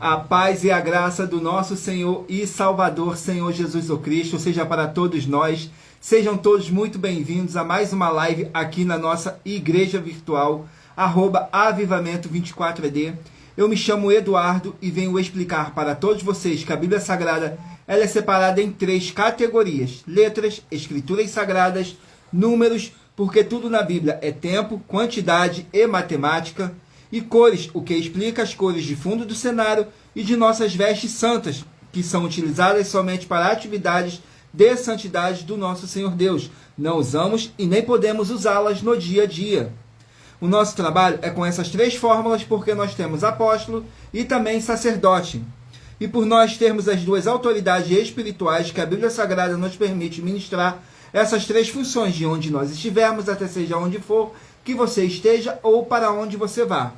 A paz e a graça do nosso Senhor e Salvador, Senhor Jesus o Cristo, seja para todos nós. Sejam todos muito bem-vindos a mais uma live aqui na nossa igreja virtual, @avivamento24ed. Eu me chamo Eduardo e venho explicar para todos vocês que a Bíblia Sagrada ela é separada em 3 categorias: letras, escrituras sagradas, números, porque tudo na Bíblia é tempo, quantidade e matemática, e cores, o que explica as cores de fundo do cenário e de nossas vestes santas, que são utilizadas somente para atividades de santidade do nosso Senhor Deus. Não usamos e nem podemos usá-las no dia a dia. O nosso trabalho é com essas 3 fórmulas porque nós temos apóstolo e também sacerdote. E por nós termos as 2 autoridades espirituais que a Bíblia Sagrada nos permite ministrar essas 3 funções de onde nós estivermos, até seja onde for que você esteja ou para onde você vá.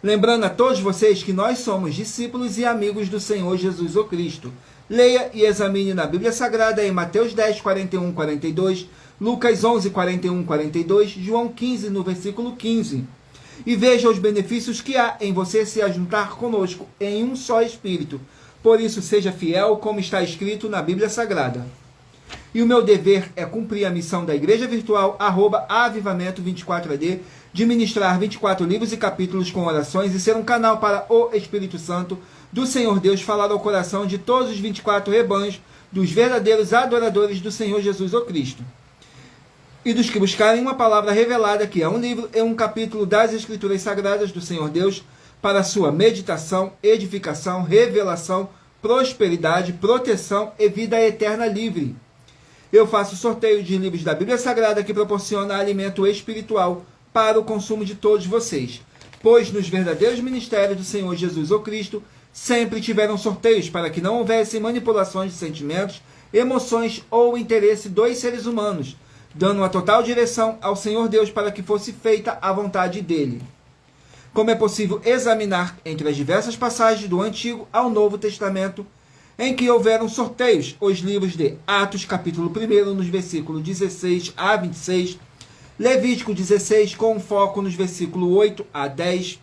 Lembrando a todos vocês que nós somos discípulos e amigos do Senhor Jesus o Cristo. Leia e examine na Bíblia Sagrada em Mateus 10, 41, 42, Lucas 11, 41, 42, João 15, no versículo 15. E veja os benefícios que há em você se ajuntar conosco em um só Espírito. Por isso, seja fiel como está escrito na Bíblia Sagrada. E o meu dever é cumprir a missão da Igreja Virtual, @avivamento24ed, de ministrar 24 livros e capítulos com orações e ser um canal para o Espírito Santo do Senhor Deus falar ao coração de todos os 24 rebanhos dos verdadeiros adoradores do Senhor Jesus o Cristo. E dos que buscarem uma palavra revelada, que é um livro e um capítulo das Escrituras Sagradas do Senhor Deus, para sua meditação, edificação, revelação, prosperidade, proteção e vida eterna livre. Eu faço sorteio de livros da Bíblia Sagrada que proporciona alimento espiritual para o consumo de todos vocês, pois nos verdadeiros ministérios do Senhor Jesus o Cristo sempre tiveram sorteios para que não houvesse manipulações de sentimentos, emoções ou interesse dos seres humanos, dando uma total direção ao Senhor Deus para que fosse feita a vontade dele. Como é possível examinar entre as diversas passagens do Antigo ao Novo Testamento, em que houveram sorteios, os livros de Atos, capítulo 1, nos versículos 16 a 26, Levítico 16, com foco nos versículos 8 a 10,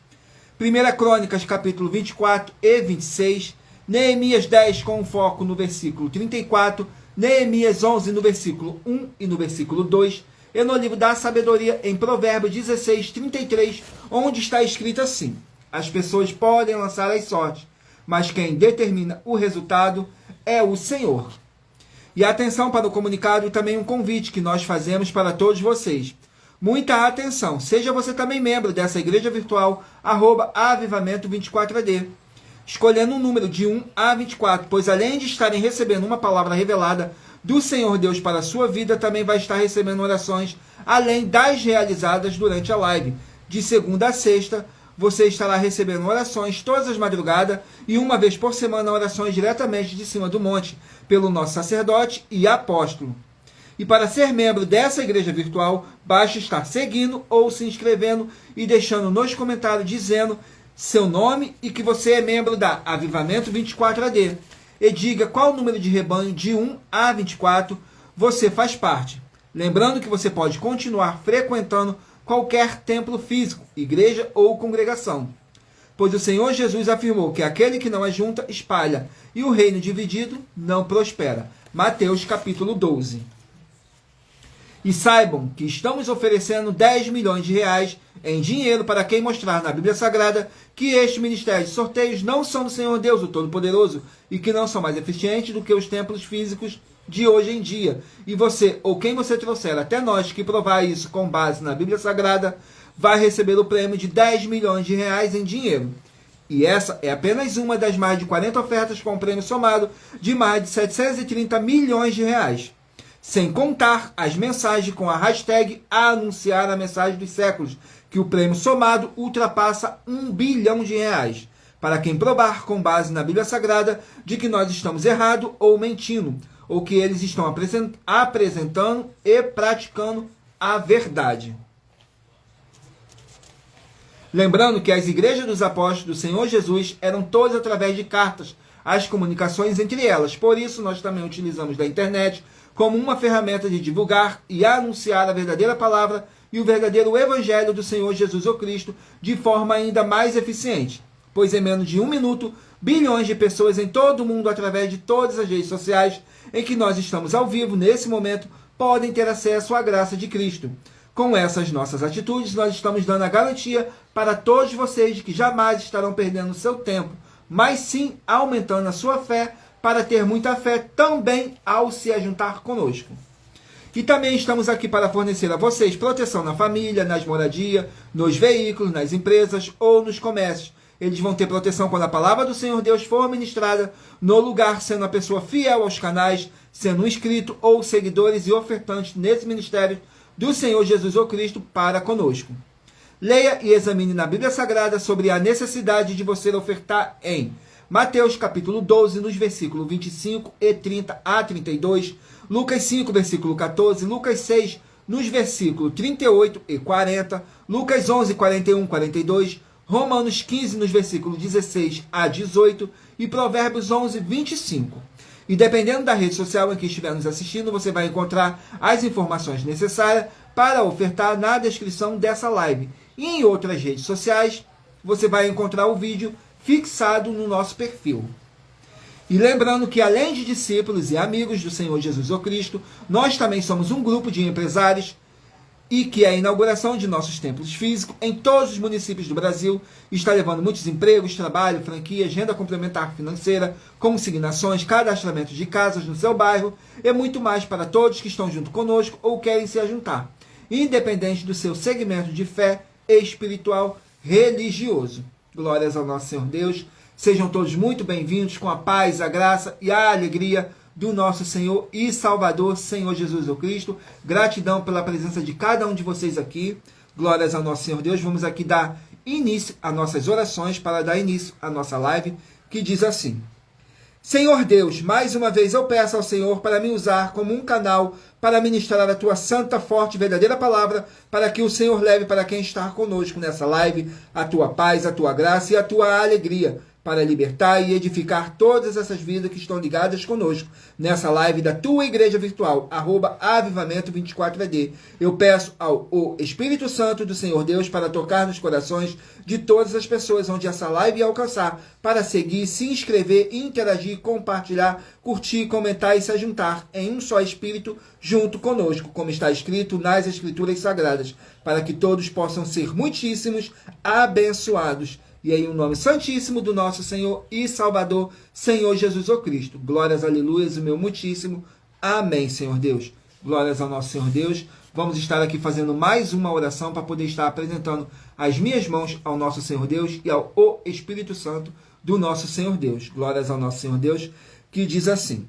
1 Crônicas, capítulo 24 e 26, Neemias 10, com foco no versículo 34, Neemias 11, no versículo 1 e no versículo 2, e no livro da sabedoria, em Provérbios 16, 33, onde está escrito assim: as pessoas podem lançar as sortes, mas quem determina o resultado é o Senhor. E atenção para o comunicado e também um convite que nós fazemos para todos vocês. Muita atenção, seja você também membro dessa igreja virtual, @avivamento24ed, escolhendo um número de 1 a 24, pois além de estarem recebendo uma palavra revelada do Senhor Deus para a sua vida, também vai estar recebendo orações, além das realizadas durante a live. De segunda a sexta, você estará recebendo orações todas as madrugadas e uma vez por semana orações diretamente de cima do monte, pelo nosso sacerdote e apóstolo. E para ser membro dessa igreja virtual, basta estar seguindo ou se inscrevendo e deixando nos comentários dizendo seu nome e que você é membro da Avivamento 24AD. E diga qual número de rebanho de 1 a 24 você faz parte. Lembrando que você pode continuar frequentando qualquer templo físico, igreja ou congregação. Pois o Senhor Jesus afirmou que aquele que não ajunta, espalha, e o reino dividido não prospera. Mateus capítulo 12. E saibam que estamos oferecendo 10 milhões de reais em dinheiro para quem mostrar na Bíblia Sagrada que este ministério de sorteios não são do Senhor Deus, o Todo-Poderoso, e que não são mais eficientes do que os templos físicos de hoje em dia. E você, ou quem você trouxer até nós que provar isso com base na Bíblia Sagrada, vai receber o prêmio de 10 milhões de reais em dinheiro. E essa é apenas uma das mais de 40 ofertas com prêmio somado de mais de 730 milhões de reais. Sem contar as mensagens com a hashtag Anunciar a Mensagem dos Séculos, que o prêmio somado ultrapassa 1 bilhão de reais. Para quem provar com base na Bíblia Sagrada de que nós estamos errado ou mentindo, ou que eles estão apresentando e praticando a verdade. Lembrando que as igrejas dos apóstolos do Senhor Jesus eram todas através de cartas, as comunicações entre elas. Por isso, nós também utilizamos da internet como uma ferramenta de divulgar e anunciar a verdadeira palavra e o verdadeiro evangelho do Senhor Jesus o Cristo de forma ainda mais eficiente. pois em menos de um minuto, bilhões de pessoas em todo o mundo, através de todas as redes sociais em que nós estamos ao vivo nesse momento, podem ter acesso à graça de Cristo. Com essas nossas atitudes, nós estamos dando a garantia para todos vocês de que jamais estarão perdendo seu tempo, mas sim aumentando a sua fé para ter muita fé também ao se ajuntar conosco. E também estamos aqui para fornecer a vocês proteção na família, nas moradias, nos veículos, nas empresas ou nos comércios. Eles vão ter proteção quando a palavra do Senhor Deus for ministrada no lugar, sendo a pessoa fiel aos canais, sendo um inscrito ou seguidores e ofertantes nesse ministério do Senhor Jesus ou Cristo para conosco. Leia e examine na Bíblia Sagrada sobre a necessidade de você ofertar em Mateus capítulo 12, nos versículos 25 e 30 a 32, Lucas 5, versículo 14, Lucas 6, nos versículos 38 e 40, Lucas 11, 41 e 42, Romanos 15, nos versículos 16 a 18 e Provérbios 11, 25. E dependendo da rede social em que estiver nos assistindo, você vai encontrar as informações necessárias para ofertar na descrição dessa live. E em outras redes sociais, você vai encontrar o vídeo fixado no nosso perfil. E lembrando que além de discípulos e amigos do Senhor Jesus ou Cristo, nós também somos um grupo de empresários e que a inauguração de nossos templos físicos em todos os municípios do Brasil está levando muitos empregos, trabalho, franquias, renda complementar financeira, consignações, cadastramento de casas no seu bairro e muito mais para todos que estão junto conosco ou querem se ajuntar, independente do seu segmento de fé espiritual religioso. Glórias ao nosso Senhor Deus. Sejam todos muito bem-vindos com a paz, a graça e a alegria do nosso Senhor e Salvador, Senhor Jesus o Cristo. Gratidão pela presença de cada um de vocês aqui. Glórias ao nosso Senhor Deus. Vamos aqui dar início às nossas orações para dar início à nossa live, que diz assim: Senhor Deus, mais uma vez eu peço ao Senhor para me usar como um canal para ministrar a tua santa, forte e verdadeira palavra, para que o Senhor leve para quem está conosco nessa live a tua paz, a tua graça e a tua alegria, para libertar e edificar todas essas vidas que estão ligadas conosco nessa live da tua igreja virtual, @avivamento24ed. Eu peço ao Espírito Santo do Senhor Deus para tocar nos corações de todas as pessoas onde essa live alcançar, para seguir, se inscrever, interagir, compartilhar, curtir, comentar e se juntar em um só Espírito junto conosco, como está escrito nas Escrituras Sagradas, para que todos possam ser muitíssimos abençoados. E em o nome santíssimo do nosso Senhor e Salvador, Senhor Jesus o Cristo. Glórias, aleluias, o meu muitíssimo. Amém, Senhor Deus. Glórias ao nosso Senhor Deus. Vamos estar aqui fazendo mais uma oração para poder estar apresentando as minhas mãos ao nosso Senhor Deus e ao Espírito Santo do nosso Senhor Deus. Glórias ao nosso Senhor Deus, que diz assim: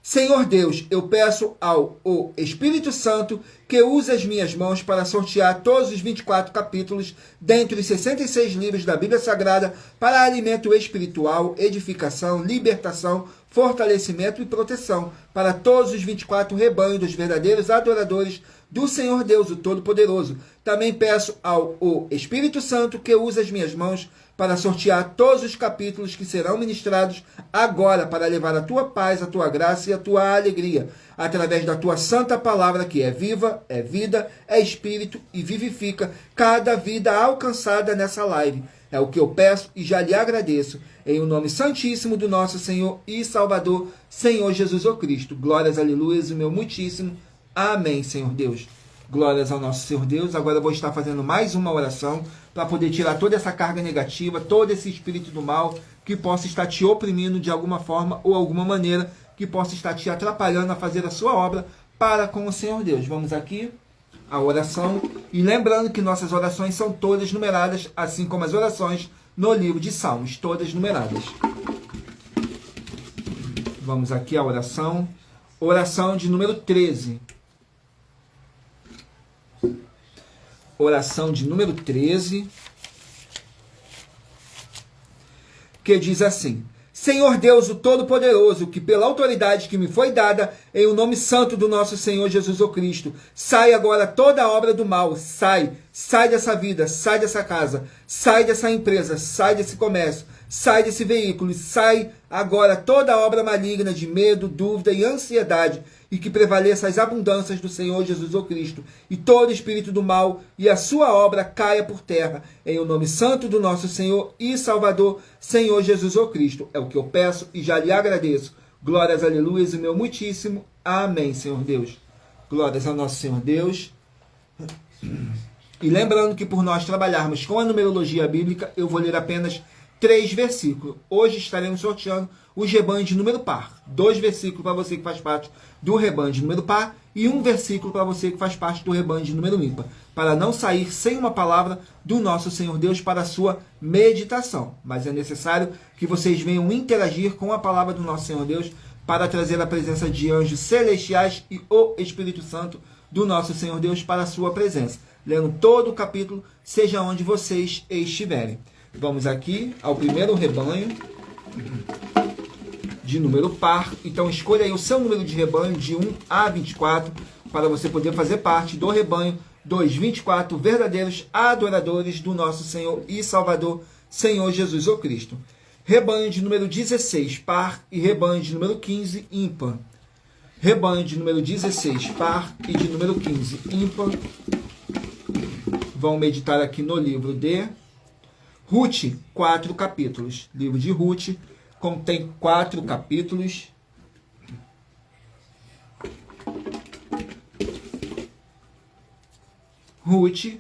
Senhor Deus, eu peço ao Espírito Santo que use as minhas mãos para sortear todos os 24 capítulos dentre os 66 livros da Bíblia Sagrada para alimento espiritual, edificação, libertação, fortalecimento e proteção para todos os 24 rebanhos dos verdadeiros adoradores do Senhor Deus, o Todo-Poderoso. Também peço ao Espírito Santo que use as minhas mãos para sortear todos os capítulos que serão ministrados agora, para levar a tua paz, a tua graça e a tua alegria, através da tua santa palavra, que é viva, é vida, é espírito e vivifica cada vida alcançada nessa live. É o que eu peço e já lhe agradeço, em o nome santíssimo do nosso Senhor e Salvador, Senhor Jesus o Cristo. Glórias, aleluias, o meu muitíssimo. Amém, Senhor Deus. Glórias ao nosso Senhor Deus. Agora eu vou estar fazendo mais uma oração para poder tirar toda essa carga negativa, todo esse espírito do mal que possa estar te oprimindo de alguma forma ou alguma maneira, que possa estar te atrapalhando a fazer a sua obra para com o Senhor Deus. Vamos aqui a oração, e lembrando que nossas orações são todas numeradas, assim como as orações no livro de Salmos, todas numeradas. Vamos aqui a oração de número 13. Oração de número 13, que diz assim: Senhor Deus, o Todo-Poderoso, que pela autoridade que me foi dada, em o nome santo do nosso Senhor Jesus o Cristo, sai agora toda a obra do mal, sai dessa vida, sai dessa casa, sai dessa empresa, sai desse comércio, sai desse veículo, sai agora toda a obra maligna de medo, dúvida e ansiedade, e que prevaleça as abundâncias do Senhor Jesus o Cristo, e todo espírito do mal e a sua obra caia por terra, em o nome santo do nosso Senhor e Salvador, Senhor Jesus o Cristo. É o que eu peço e já lhe agradeço. Glórias, aleluias, e meu muitíssimo. Amém, Senhor Deus. Glórias ao nosso Senhor Deus. E lembrando que por nós trabalharmos com a numerologia bíblica, eu vou ler apenas 3 versículos. Hoje estaremos sorteando os rebanhos de número par. 2 versículos para você que faz parte do rebanho de número par e 1 versículo para você que faz parte do rebanho de número ímpar. Para não sair sem uma palavra do nosso Senhor Deus para a sua meditação. Mas é necessário que vocês venham interagir com a palavra do nosso Senhor Deus para trazer a presença de anjos celestiais e o Espírito Santo do nosso Senhor Deus para a sua presença. Lendo todo o capítulo, seja onde vocês estiverem. Vamos aqui ao primeiro rebanho de número par. Então escolha aí o seu número de rebanho de 1 a 24 para você poder fazer parte do rebanho dos 24 verdadeiros adoradores do nosso Senhor e Salvador, Senhor Jesus o Cristo. Rebanho de número 16, par, e rebanho de número 15, ímpar. Rebanho de número 16, par, e de número 15, ímpar. Vão meditar aqui no livro de Ruth, 4 capítulos. Livro de Ruth contém 4 capítulos. Ruth,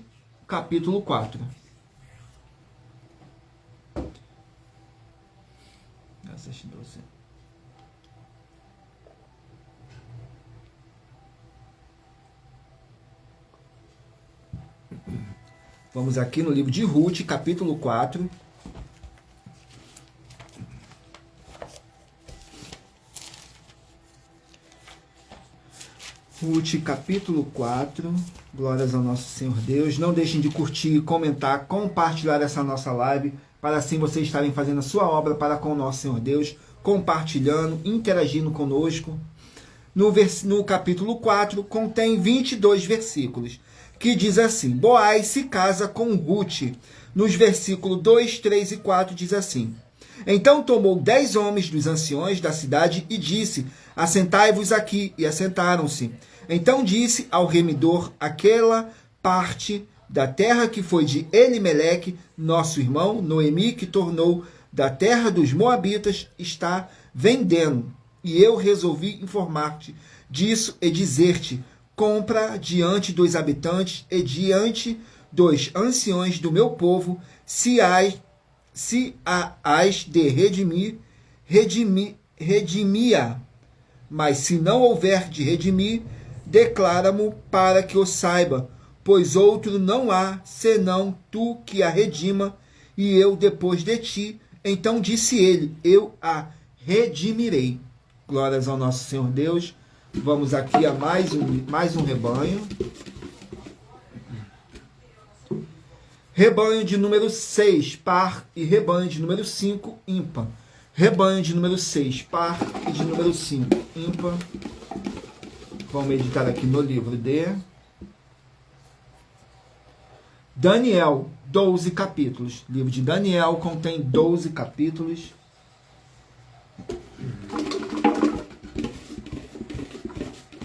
capítulo 4. Vamos aqui no livro de Ruth, capítulo 4. Ruth, capítulo 4. Glórias ao nosso Senhor Deus. Não deixem de curtir, comentar, compartilhar essa nossa live, para assim vocês estarem fazendo a sua obra para com o nosso Senhor Deus, compartilhando, interagindo conosco. No capítulo 4, contém 22 versículos, que diz assim: Boaz se casa com Ruth. Nos versículos 2, 3 e 4 diz assim: Então tomou 10 homens dos anciões da cidade e disse: Assentai-vos aqui. E assentaram-se. Então disse ao remidor: Aquela parte da terra que foi de Elimeleque, nosso irmão, Noemi, que tornou da terra dos Moabitas, está vendendo. E eu resolvi informar-te disso e dizer-te: compra diante dos habitantes e diante dos anciões do meu povo, se a has de redimi-a. Mas se não houver de redimir, declara-mo para que o saiba, pois outro não há, senão tu que a redima, e eu depois de ti. Então disse ele: eu a redimirei. Glórias ao nosso Senhor Deus. Vamos aqui a mais um rebanho. Rebanho de número 6, par, e rebanho de número 5, ímpar. Rebanho de número 6, par, e de número 5, ímpar. Vamos meditar aqui no livro de Daniel, 12 capítulos. O livro de Daniel contém 12 capítulos.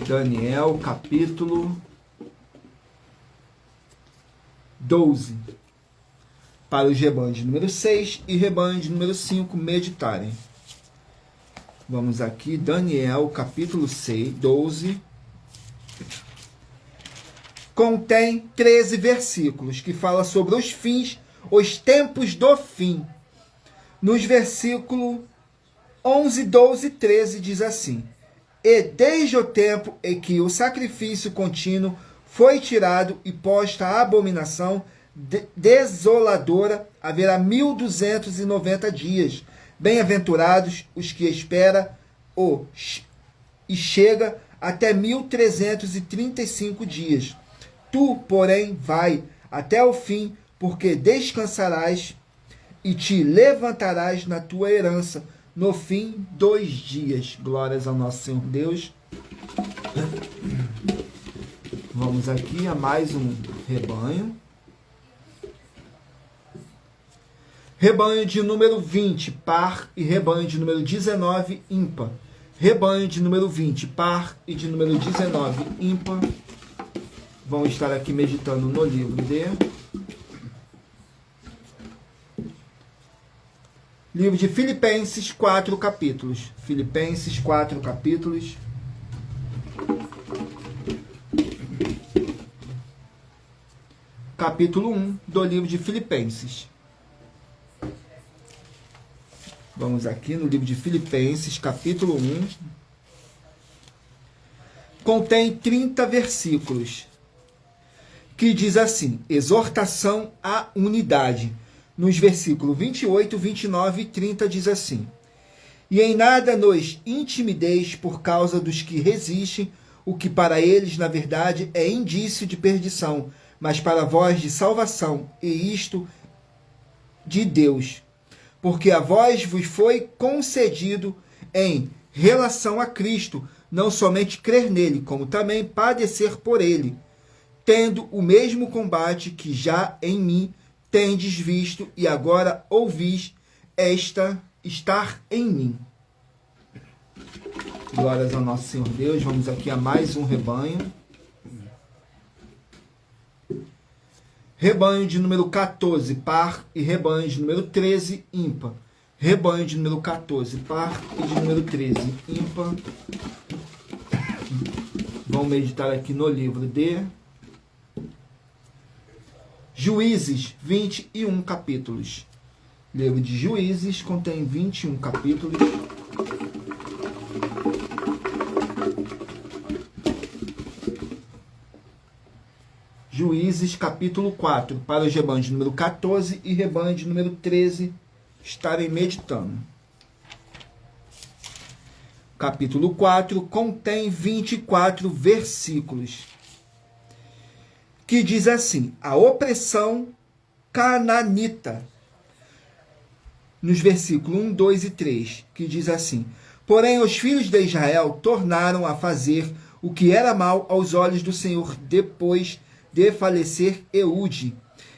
Daniel, capítulo 12. Para os rebanhos de número 6 e rebanho de número 5 meditarem. Vamos aqui, Daniel, capítulo 6, 12. Contém 13 versículos que fala sobre os fins, os tempos do fim. Nos versículos 11, 12 e 13 diz assim: E desde o tempo em que o sacrifício contínuo foi tirado e posta a abominação desoladora, haverá 1290 dias. Bem-aventurados os que espera e chega até 1335 dias. Tu, porém, vai até o fim, porque descansarás e te levantarás na tua herança no fim dos dias. Glórias ao nosso Senhor Deus. Vamos aqui a mais um rebanho. Rebanho de número 20, par, e rebanho de número 19, ímpar. Rebanho de número 20, par, e de número 19, ímpar. Vão estar aqui meditando no livro de Filipenses, 4 capítulos. Filipenses, 4 capítulos. Capítulo 1 do livro de Filipenses. Vamos aqui no livro de Filipenses, capítulo 1. Contém 30 versículos, que diz assim: exortação à unidade. Nos versículos 28, 29 e 30 diz assim: e em nada nos intimideis por causa dos que resistem, o que para eles, na verdade, é indício de perdição, mas para vós de salvação, e isto de Deus. Porque a vós vos foi concedido em relação a Cristo, não somente crer nele, como também padecer por ele, tendo o mesmo combate que já em mim tendes visto e agora ouvis estar em mim. Glórias ao nosso Senhor Deus. Vamos aqui a mais um rebanho. Rebanho de número 14, par, e rebanho de número 13, ímpar. Rebanho de número 14, par, e de número 13, ímpar. Vamos meditar aqui no livro de Juízes, 21 capítulos. Livro de Juízes contém 21 capítulos. Juízes, capítulo 4, para os rebanhos de número 14 e rebanho de número 13 estarem meditando. Capítulo 4 contém 24 versículos, que diz assim: a opressão cananita. Nos versículos 1, 2 e 3, que diz assim: porém os filhos de Israel tornaram a fazer o que era mal aos olhos do Senhor depois de falecer Eude,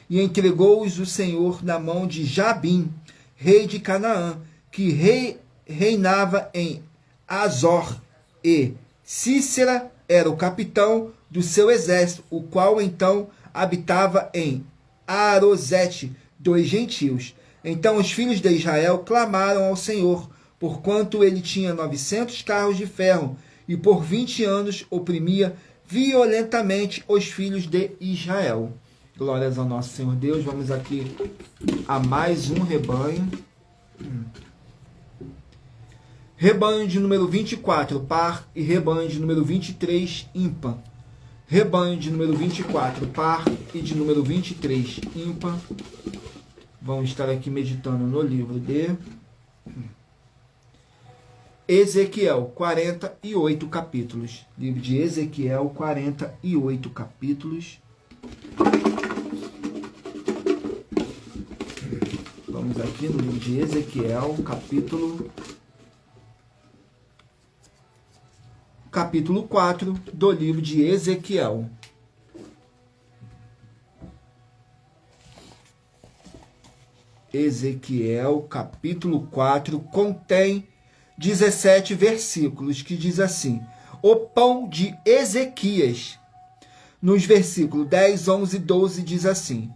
e entregou-os o Senhor na mão de Jabim, rei de Canaã, que reinava em Azor, e Cícera era o capitão do seu exército, o qual então habitava em Arosete dos gentios. Então os filhos de Israel clamaram ao Senhor, porquanto ele tinha 900 carros de ferro, e por 20 anos oprimia violentamente os filhos de Israel. Glórias ao nosso Senhor Deus. Vamos aqui a mais um rebanho. Rebanho de número 24, par, e rebanho de número 23, ímpar. Rebanho de número 24, par, e de número 23, ímpar. Vamos estar aqui meditando no livro de Ezequiel, 48 capítulos. Livro de Ezequiel, 48 capítulos. Vamos aqui no livro de Ezequiel, capítulo 4 do livro de Ezequiel. Ezequiel, capítulo 4, contém 17 versículos, que diz assim: o pão de Ezequias. Nos versículos 10, 11 e 12 diz assim: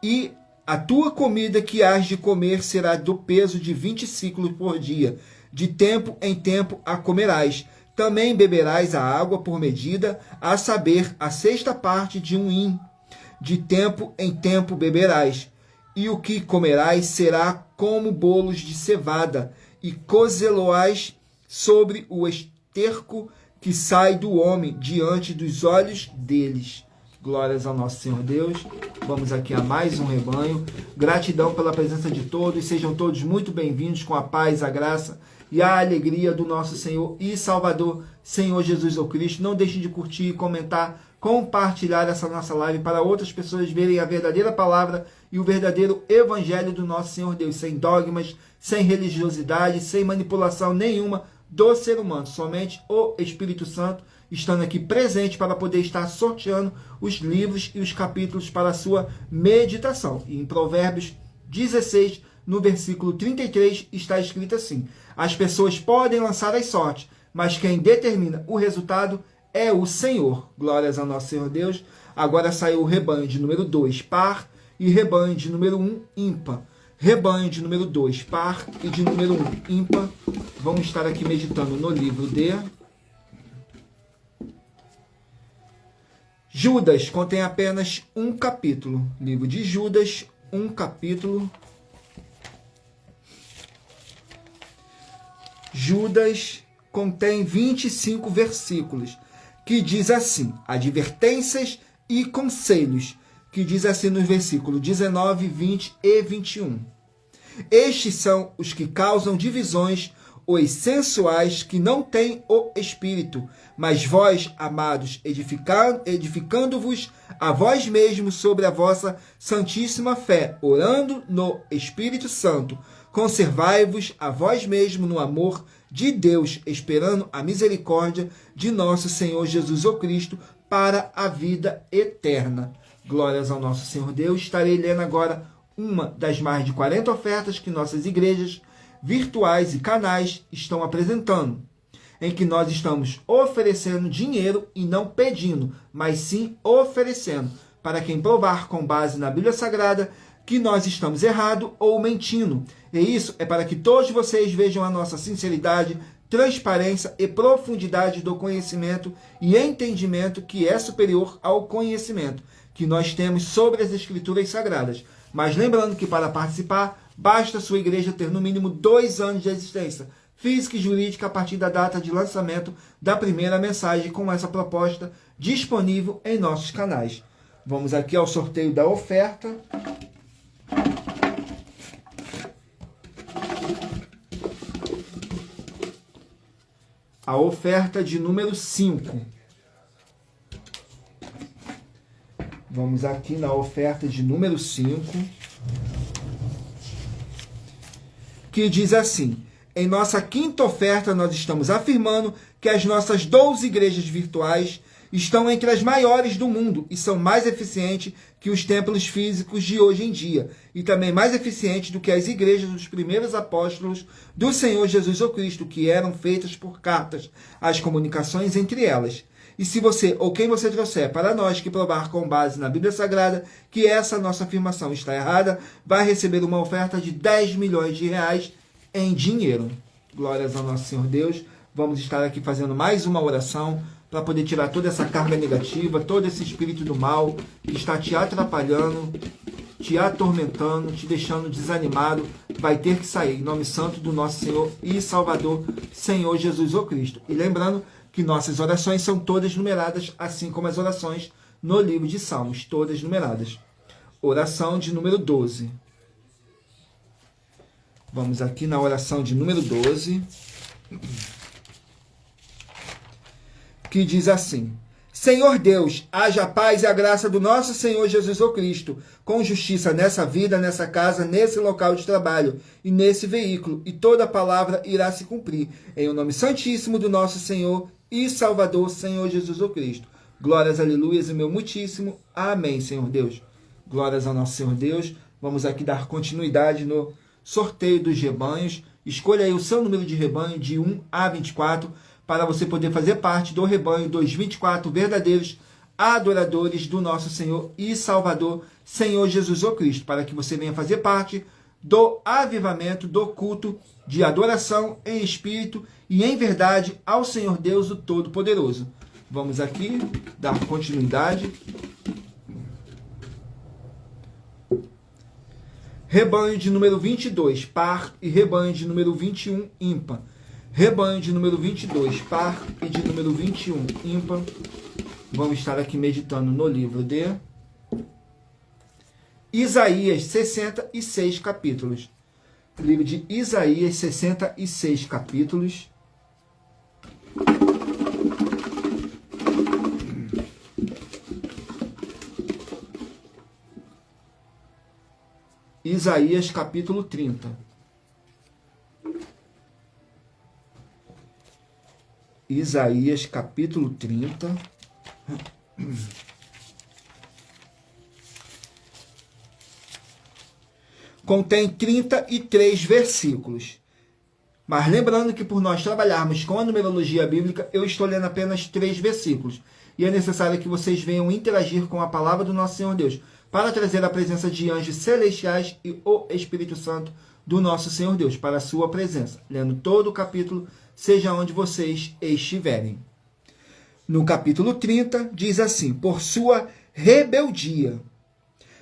e a tua comida que hás de comer será do peso de 20 siclos por dia, de tempo em tempo a comerás. Também beberás a água por medida, a saber, a sexta parte de um hin. De tempo em tempo beberás. E o que comerás será como bolos de cevada, e cozê-lo-ás sobre o esterco que sai do homem diante dos olhos deles. Glórias ao nosso Senhor Deus. Vamos aqui a mais um rebanho. Gratidão pela presença de todos. Sejam todos muito bem-vindos, com a paz, a graça e a alegria do nosso Senhor e Salvador, Senhor Jesus ou Cristo. Não deixe de curtir, comentar, compartilhar essa nossa live para outras pessoas verem a verdadeira palavra e o verdadeiro evangelho do nosso Senhor Deus, sem dogmas, sem religiosidade, sem manipulação nenhuma do ser humano, somente o Espírito Santo estando aqui presente para poder estar sorteando os livros e os capítulos para a sua meditação. E em Provérbios 16, no versículo 33, está escrito assim: as pessoas podem lançar as sortes, mas quem determina o resultado é o Senhor. Glórias ao nosso Senhor Deus. Agora saiu o rebanho de número 2, par, e rebanho de número 1, ímpar. Rebanho de número 2, par, e de número 1, ímpar. Vamos estar aqui meditando no livro de Judas. Contém apenas um capítulo. Livro de Judas, um capítulo. Judas contém 25 versículos, que diz assim: advertências e conselhos, que diz assim nos versículos 19, 20 e 21. Estes são os que causam divisões, os sensuais, que não têm o Espírito. Mas vós, amados, edificando-vos a vós mesmos sobre a vossa santíssima fé, orando no Espírito Santo, conservai-vos a vós mesmos no amor de Deus, esperando a misericórdia de nosso Senhor Jesus o Cristo para a vida eterna. Glórias ao nosso Senhor Deus. Estarei lendo agora uma das mais de 40 ofertas que nossas igrejas virtuais e canais estão apresentando, em que nós estamos oferecendo dinheiro e não pedindo, mas sim oferecendo, para quem provar com base na Bíblia Sagrada que nós estamos errado ou mentindo. E isso é para que todos vocês vejam a nossa sinceridade, transparência e profundidade do conhecimento e entendimento que é superior ao conhecimento que nós temos sobre as Escrituras Sagradas. Mas lembrando que para participar, basta sua igreja ter no mínimo 2 anos de existência física e jurídica a partir da data de lançamento da primeira mensagem com essa proposta disponível em nossos canais. Vamos aqui ao sorteio da oferta. A oferta de número 5. Vamos aqui na oferta de número 5. Que diz assim: em nossa quinta oferta, nós estamos afirmando que as nossas 12 igrejas virtuais estão entre as maiores do mundo e são mais eficientes que os templos físicos de hoje em dia, e também mais eficientes do que as igrejas dos primeiros apóstolos do Senhor Jesus o Cristo, que eram feitas por cartas, as comunicações entre elas. E se você ou quem você trouxer para nós que provar com base na Bíblia Sagrada que essa nossa afirmação está errada, vai receber uma oferta de 10 milhões de reais em dinheiro. Glórias ao nosso Senhor Deus. Vamos estar aqui fazendo mais uma oração para poder tirar toda essa carga negativa, todo esse espírito do mal que está te atrapalhando, te atormentando, te deixando desanimado. Vai ter que sair em nome santo do nosso Senhor e Salvador, Senhor Jesus o Cristo. E lembrando que nossas orações são todas numeradas, assim como as orações no livro de Salmos, todas numeradas. Oração de número 12. Vamos aqui na oração de número 12, que diz assim: Senhor Deus, haja a paz e a graça do nosso Senhor Jesus o Cristo, com justiça nessa vida, nessa casa, nesse local de trabalho e nesse veículo, e toda palavra irá se cumprir, em o nome santíssimo do nosso Senhor e Salvador, Senhor Jesus o Cristo. Glórias, aleluias e meu muitíssimo. Amém, Senhor Deus. Glórias ao nosso Senhor Deus. Vamos aqui dar continuidade no sorteio dos rebanhos. Escolha aí o seu número de rebanho de 1 a 24 para você poder fazer parte do rebanho dos 24 verdadeiros adoradores do nosso Senhor e Salvador, Senhor Jesus o Cristo, para que você venha fazer parte do avivamento, do culto de adoração em espírito e em verdade ao Senhor Deus, o Todo-Poderoso. Vamos aqui dar continuidade. Rebanho de número 22, par, e rebanho de número 21, ímpar. Rebanho de número 22, par, e de número 21, ímpar. Vamos estar aqui meditando no livro de Isaías, 66 capítulos. Livro de Isaías, 66 capítulos. Isaías, capítulo 30. Isaías, capítulo 30. Contém 33 versículos. Mas lembrando que por nós trabalharmos com a numerologia bíblica, eu estou lendo apenas 3 versículos. E é necessário que vocês venham interagir com a palavra do nosso Senhor Deus, para trazer a presença de anjos celestiais e o Espírito Santo do nosso Senhor Deus, para a sua presença, lendo todo o capítulo, seja onde vocês estiverem. No capítulo 30, diz assim: por sua rebeldia.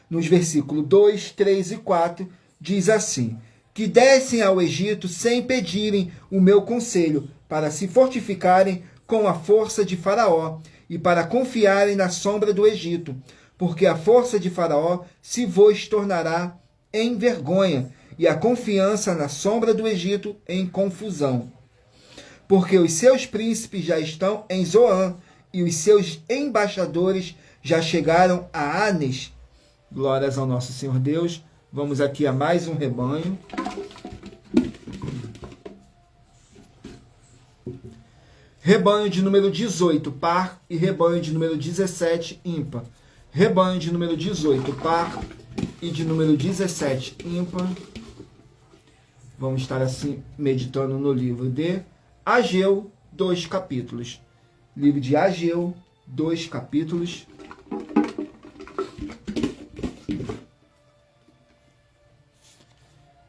Nos versículos 2, 3 e 4, diz assim: que descem ao Egito sem pedirem o meu conselho, para se fortificarem com a força de Faraó e para confiarem na sombra do Egito, porque a força de Faraó se vos tornará em vergonha, e a confiança na sombra do Egito em confusão. Porque os seus príncipes já estão em Zoan, e os seus embaixadores já chegaram a Anes. Glórias ao nosso Senhor Deus. Vamos aqui a mais um rebanho. Rebanho de número 18, par, e rebanho de número 17, ímpar. Rebanho de número 18, par, e de número 17, ímpar. Vamos estar assim meditando no livro de Ageu, 2 capítulos. Livro de Ageu, 2 capítulos.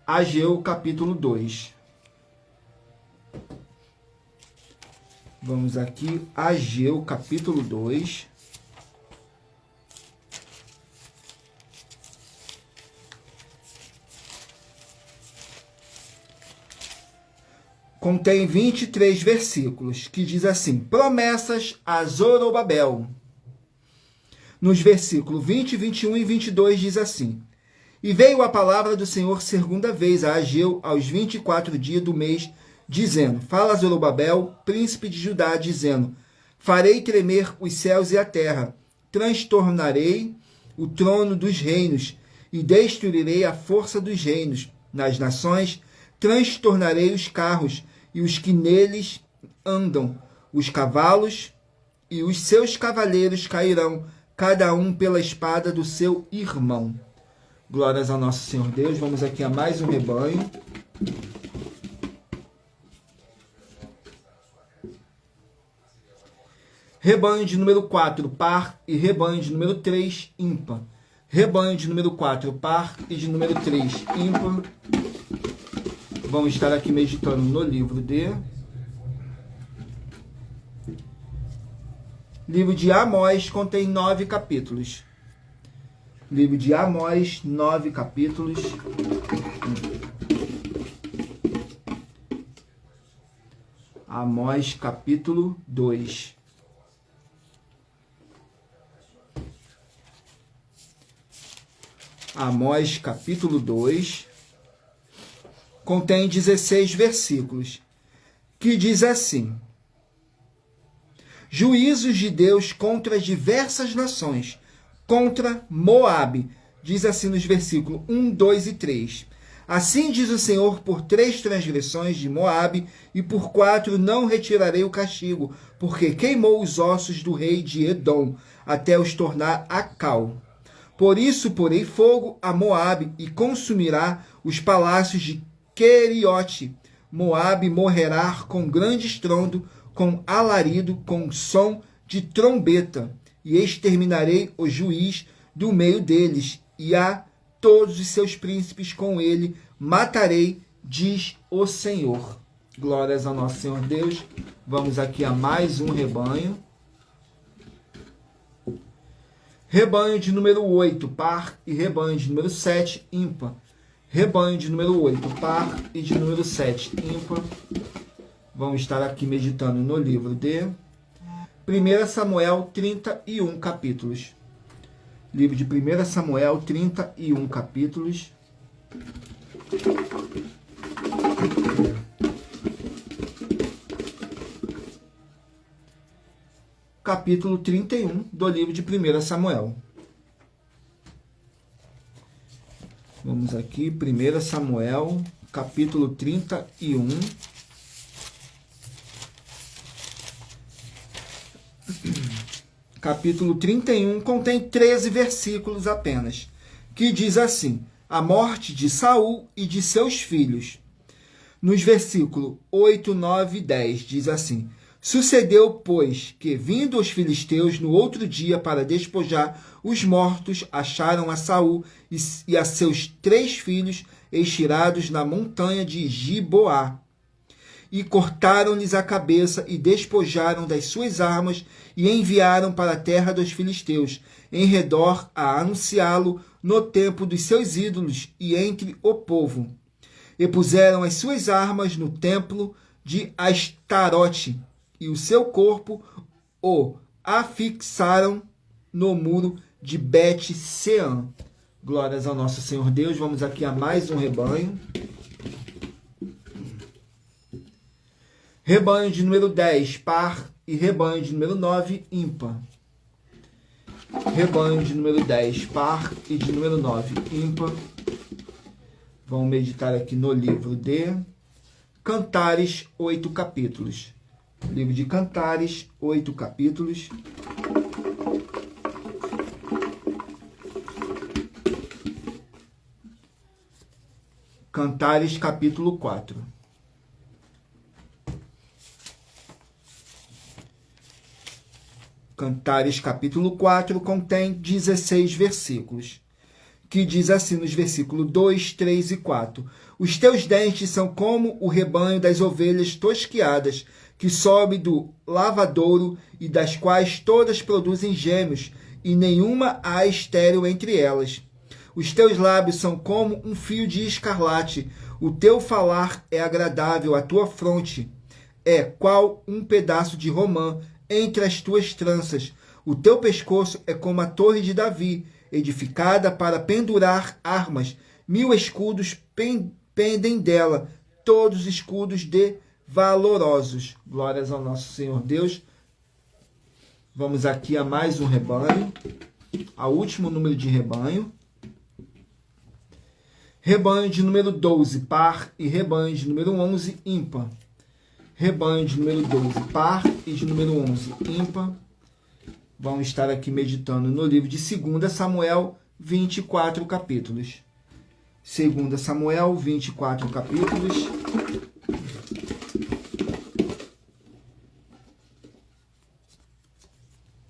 Ageu, capítulo 2. Vamos aqui, Ageu, capítulo 2. Contém 23 versículos, que diz assim: promessas a Zorobabel. Nos versículos 20, 21 e 22 diz assim: e veio a palavra do Senhor segunda vez a Ageu aos 24 dias do mês, dizendo: fala a Zorobabel, príncipe de Judá, dizendo: farei tremer os céus e a terra, transtornarei o trono dos reinos e destruirei a força dos reinos. Nas nações transtornarei os carros e os que neles andam, os cavalos e os seus cavaleiros cairão, cada um pela espada do seu irmão. Glórias ao nosso Senhor Deus. Vamos aqui a mais um rebanho. Rebanho de número 4, par, e rebanho de número 3, ímpar. Rebanho de número 4, par, e de número 3, ímpar. Vamos estar aqui meditando no livro de Amós, contém 9 capítulos. Livro de Amós, 9 capítulos. Amós, capítulo 2. Amós, capítulo 2. Contém 16 versículos, que diz assim: juízos de Deus contra as diversas nações, contra Moabe. Diz assim nos versículos 1, 2 e 3. Assim diz o Senhor: por 3 transgressões de Moabe e por 4 não retirarei o castigo, porque queimou os ossos do rei de Edom, até os tornar a cal. Por isso porei fogo a Moabe e consumirá os palácios de Queriote. Moabe morrerá com grande estrondo, com alarido, com som de trombeta, e exterminarei o juiz do meio deles, e a todos os seus príncipes com ele matarei, diz o Senhor. Glórias ao nosso Senhor Deus. Vamos aqui a mais um rebanho. Rebanho de número 8, par, e rebanho de número 7, ímpar. Rebanho de número 8, par, e de número 7, ímpar. Vamos estar aqui meditando no livro de 1 Samuel, 31 capítulos. Livro de 1 Samuel, 31 capítulos. Capítulo 31 do livro de 1 Samuel. Vamos aqui, 1 Samuel, capítulo 31. Capítulo 31 contém 13 versículos apenas, que diz assim: a morte de Saul e de seus filhos. nos versículos 8, 9 e 10, diz assim: Sucedeu, pois, que, vindo os filisteus no outro dia para despojar os mortos, acharam a Saul e a seus 3 filhos estirados na montanha de Giboá. E cortaram-lhes a cabeça e despojaram das suas armas e enviaram para a terra dos filisteus, em redor a anunciá-lo no templo dos seus ídolos e entre o povo. E puseram as suas armas no templo de Astarote, e o seu corpo o afixaram no muro de Bet-Sean. Glórias ao nosso Senhor Deus. Vamos aqui a mais um rebanho. Rebanho de número 10, par, e rebanho de número 9, ímpar. Rebanho de número 10, par, e de número 9, ímpar. Vamos meditar aqui no livro de Cantares, 8 capítulos. Livro de Cantares, 8 capítulos. Cantares, capítulo 4. Cantares, capítulo 4, contém 16 versículos, que diz assim nos versículos 2, 3 e 4. Os teus dentes são como o rebanho das ovelhas tosquiadas, que sobe do lavadouro e das quais todas produzem gêmeos, e nenhuma há estéril entre elas. Os teus lábios são como um fio de escarlate, o teu falar é agradável à tua fronte, é qual um pedaço de romã entre as tuas tranças. O teu pescoço é como a torre de Davi, edificada para pendurar armas. 1000 escudos pendem dela, todos escudos de valorosos. Glórias ao nosso Senhor Deus. Vamos aqui a mais um rebanho, ao último número de rebanho. Rebanho de número 12, par, e rebanho de número 11, ímpar. Rebanho de número 12, par, e de número 11, ímpar. Vamos estar aqui meditando no livro de 2 Samuel, 24 capítulos. 2 Samuel, 24 capítulos.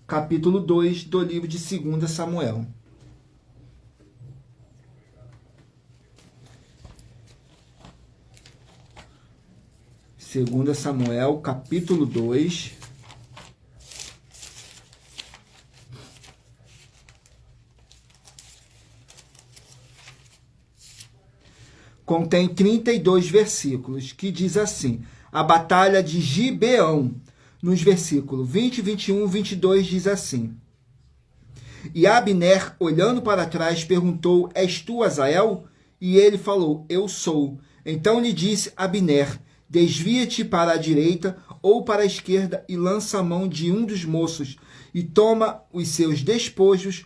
Capítulo 2 do livro de 2 Samuel. Segunda Samuel, capítulo 2. Contém 32 versículos, que diz assim: a batalha de Gibeão, nos versículos 20, 21, 22, diz assim: E Abner, olhando para trás, perguntou: És tu, Asael? E ele falou: Eu sou. Então lhe disse Abner: Desvia-te para a direita ou para a esquerda e lança a mão de um dos moços e toma os seus despojos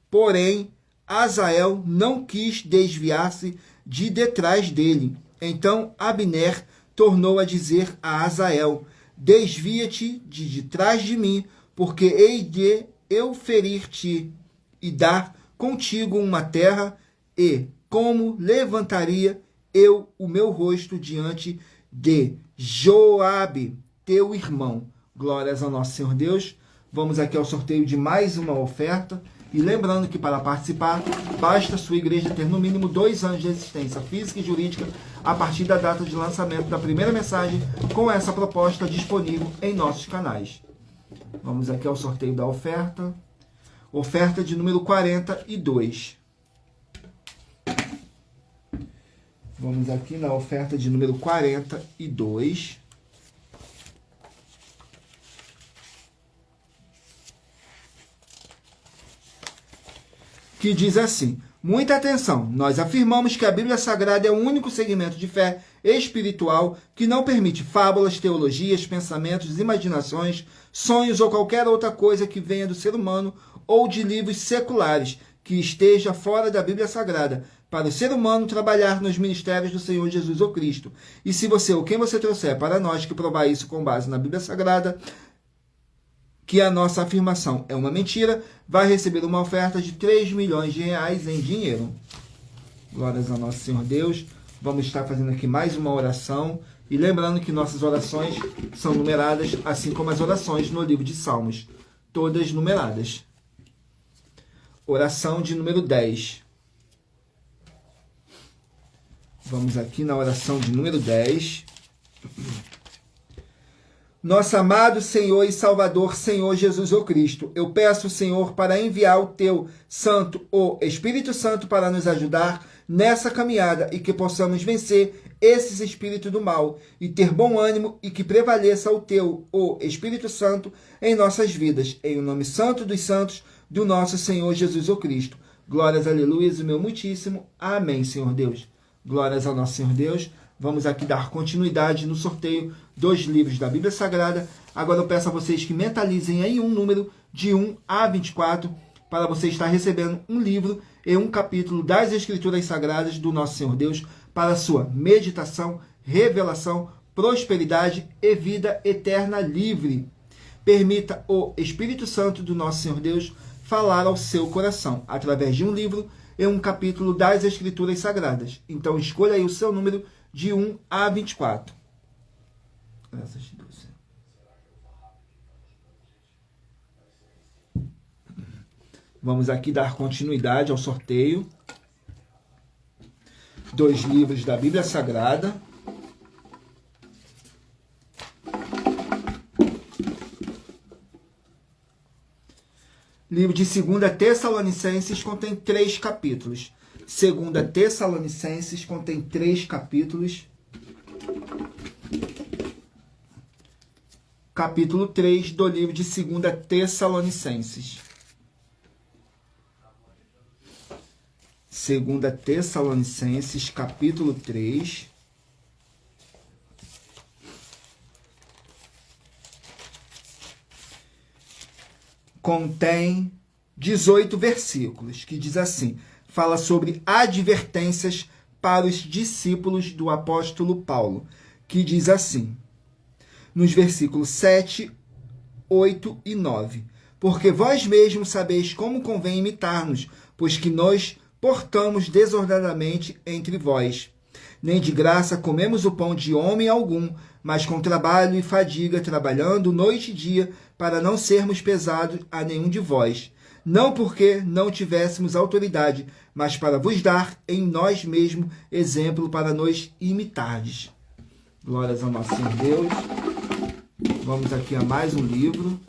porém Asael não quis desviar-se de detrás dele. Então Abner tornou a dizer a Asael: Desvia-te de trás de mim, porque hei de eu ferir-te e dar contigo uma terra, e como levantaria eu o meu rosto diante de Joabe, teu irmão. Glórias ao nosso Senhor Deus. Vamos aqui ao sorteio de mais uma oferta. E lembrando que para participar, basta a sua igreja ter no mínimo 2 anos de existência física e jurídica a partir da data de lançamento da primeira mensagem com essa proposta disponível em nossos canais. Vamos aqui ao sorteio da oferta. Oferta de número 42. Vamos aqui na oferta de número 42. Que diz assim: muita atenção, nós afirmamos que a Bíblia Sagrada é o único segmento de fé espiritual que não permite fábulas, teologias, pensamentos, imaginações, sonhos ou qualquer outra coisa que venha do ser humano ou de livros seculares que esteja fora da Bíblia Sagrada, para o ser humano trabalhar nos ministérios do Senhor Jesus ou Cristo. E se você ou quem você trouxer para nós que provar isso com base na Bíblia Sagrada, que a nossa afirmação é uma mentira, vai receber uma oferta de 3 milhões de reais em dinheiro. Glórias ao nosso Senhor Deus. Vamos estar fazendo aqui mais uma oração. E lembrando que nossas orações são numeradas, assim como as orações no livro de Salmos. Todas numeradas. Oração de número 10. Vamos aqui na oração de número 10. Nosso amado Senhor e Salvador, Senhor Jesus o Cristo, eu peço, Senhor, para enviar o teu Santo, o Espírito Santo, para nos ajudar nessa caminhada e que possamos vencer esses espíritos do mal e ter bom ânimo e que prevaleça o teu, o Espírito Santo, em nossas vidas. Em o nome santo dos santos do nosso Senhor Jesus o Cristo. Glórias, aleluias, o meu muitíssimo. Amém, Senhor Deus. Glórias ao nosso Senhor Deus. Vamos aqui dar continuidade no sorteio dos livros da Bíblia Sagrada. Agora eu peço a vocês que mentalizem aí um número de 1 a 24 para você estar recebendo um livro e um capítulo das Escrituras Sagradas do nosso Senhor Deus para a sua meditação, revelação, prosperidade e vida eterna livre. Permita o Espírito Santo do nosso Senhor Deus falar ao seu coração através de um livro e um capítulo das Escrituras Sagradas. Então escolha aí o seu número de 1 a 24. Graças a Deus. Vamos aqui dar continuidade ao sorteio dos livros da Bíblia Sagrada. Livro de 2 Tessalonicenses contém 3 capítulos. 2 Tessalonicenses contém 3 capítulos. Capítulo 3 do livro de 2 Tessalonicenses. 2 Tessalonicenses, capítulo 3. Contém 18 versículos, que diz assim, fala sobre advertências para os discípulos do apóstolo Paulo, que diz assim, nos versículos 7, 8 e 9, porque vós mesmos sabeis como convém imitar-nos, pois que nós portamos desordenadamente entre vós. Nem de graça comemos o pão de homem algum, mas com trabalho e fadiga, trabalhando noite e dia, para não sermos pesados a nenhum de vós. Não porque não tivéssemos autoridade, mas para vos dar em nós mesmos exemplo para nos imitardes. Glórias ao nosso Senhor Deus. Vamos aqui a mais um livro.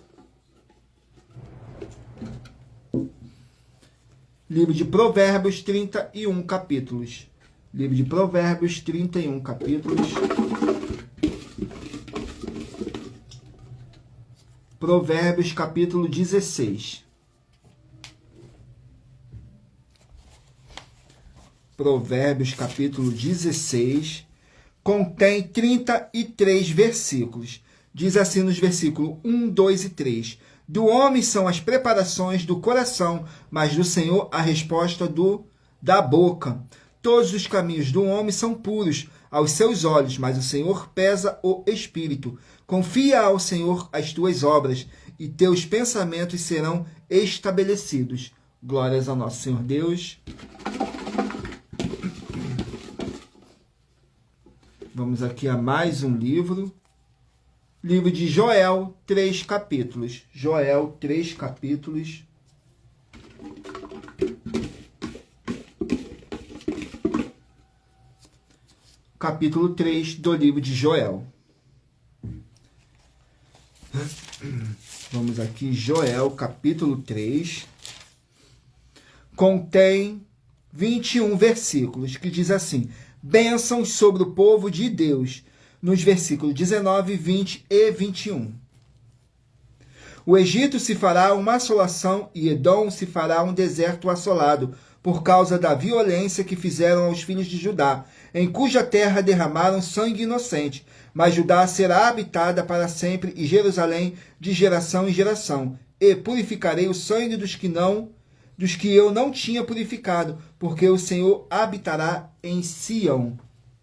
Livro de Provérbios, 31 capítulos. Livro de Provérbios, 31 capítulos. Provérbios, capítulo 16. Provérbios, capítulo 16, contém 33 versículos. Diz assim nos versículos 1, 2 e 3. Do homem são as preparações do coração, mas do Senhor a resposta da boca. Todos os caminhos do homem são puros aos seus olhos, mas o Senhor pesa o espírito. Confia ao Senhor as tuas obras, e teus pensamentos serão estabelecidos. Glórias ao nosso Senhor Deus. Vamos aqui a mais um livro. Livro de Joel, 3 capítulos. Joel, 3 capítulos. Capítulo 3 do livro de Joel. Vamos aqui, Joel, capítulo 3. Contém 21 versículos, que diz assim: bênçãos sobre o povo de Deus, nos versículos 19, 20 e 21. O Egito se fará uma assolação e Edom se fará um deserto assolado, por causa da violência que fizeram aos filhos de Judá, em cuja terra derramaram sangue inocente. Mas Judá será habitada para sempre e Jerusalém de geração em geração. E purificarei o sangue dos que eu não tinha purificado, porque o Senhor habitará em Sião.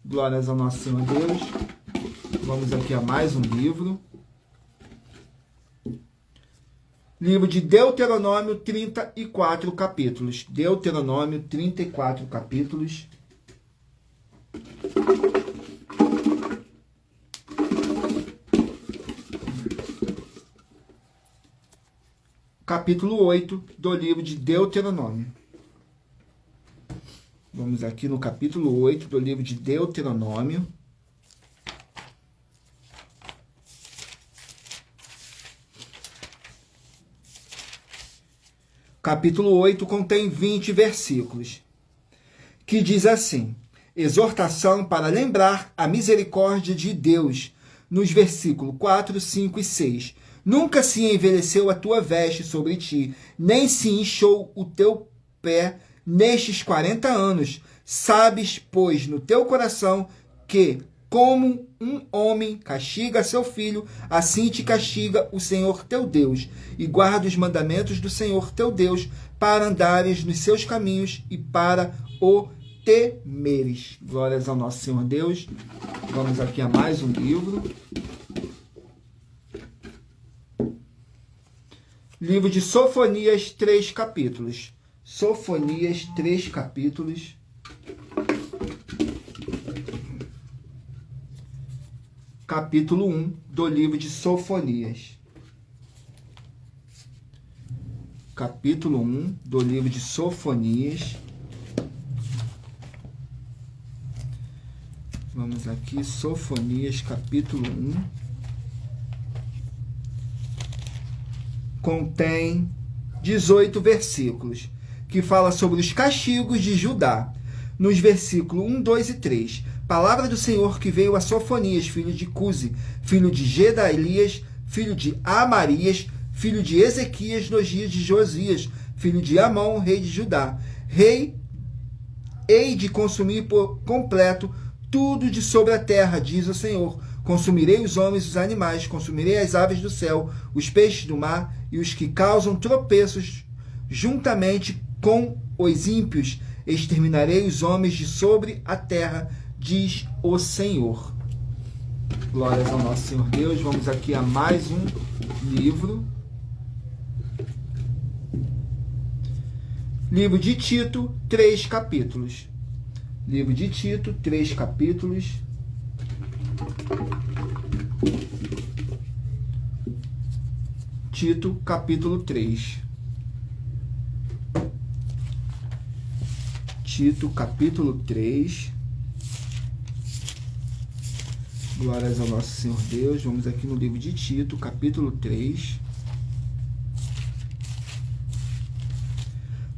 Glórias ao nosso Senhor Deus. Vamos aqui a mais um livro. Livro de Deuteronômio, 34 capítulos. Deuteronômio, 34 capítulos. Capítulo 8 do livro de Deuteronômio. Vamos aqui no capítulo 8 do livro de Deuteronômio. Capítulo 8 contém 20 versículos, que diz assim: exortação para lembrar a misericórdia de Deus, nos versículos 4, 5 e 6. Nunca se envelheceu a tua veste sobre ti, nem se inchou o teu pé nestes 40 anos. Sabes, pois, no teu coração que, como um homem castiga seu filho, assim te castiga o Senhor teu Deus. E guarda os mandamentos do Senhor teu Deus, para andares nos seus caminhos e para o temeres. Glórias ao nosso Senhor Deus. Vamos aqui a mais um livro. Livro de Sofonias, 3 capítulos. Sofonias, 3 capítulos. Capítulo 1 do livro de Sofonias. Capítulo 1 do livro de Sofonias. Vamos aqui, Sofonias, capítulo 1. Contém 18 versículos, que fala sobre os castigos de Judá. Nos versículos 1, 2 e 3. Palavra do Senhor que veio a Sofonias, filho de Cusi, filho de Gedaías, filho de Amarias, filho de Ezequias, nos dias de Josias, filho de Amon, rei de Judá. Hei de consumir por completo tudo de sobre a terra, diz o Senhor. Consumirei os homens e os animais, consumirei as aves do céu, os peixes do mar e os que causam tropeços, juntamente com os ímpios. Exterminarei os homens de sobre a terra, diz o Senhor. Glórias ao nosso Senhor Deus. Vamos aqui a mais um livro. Livro de Tito, 3 capítulos. Livro de Tito, 3 capítulos. Tito, capítulo 3. Tito, capítulo 3. Glórias ao nosso Senhor Deus. Vamos aqui no livro de Tito, capítulo 3.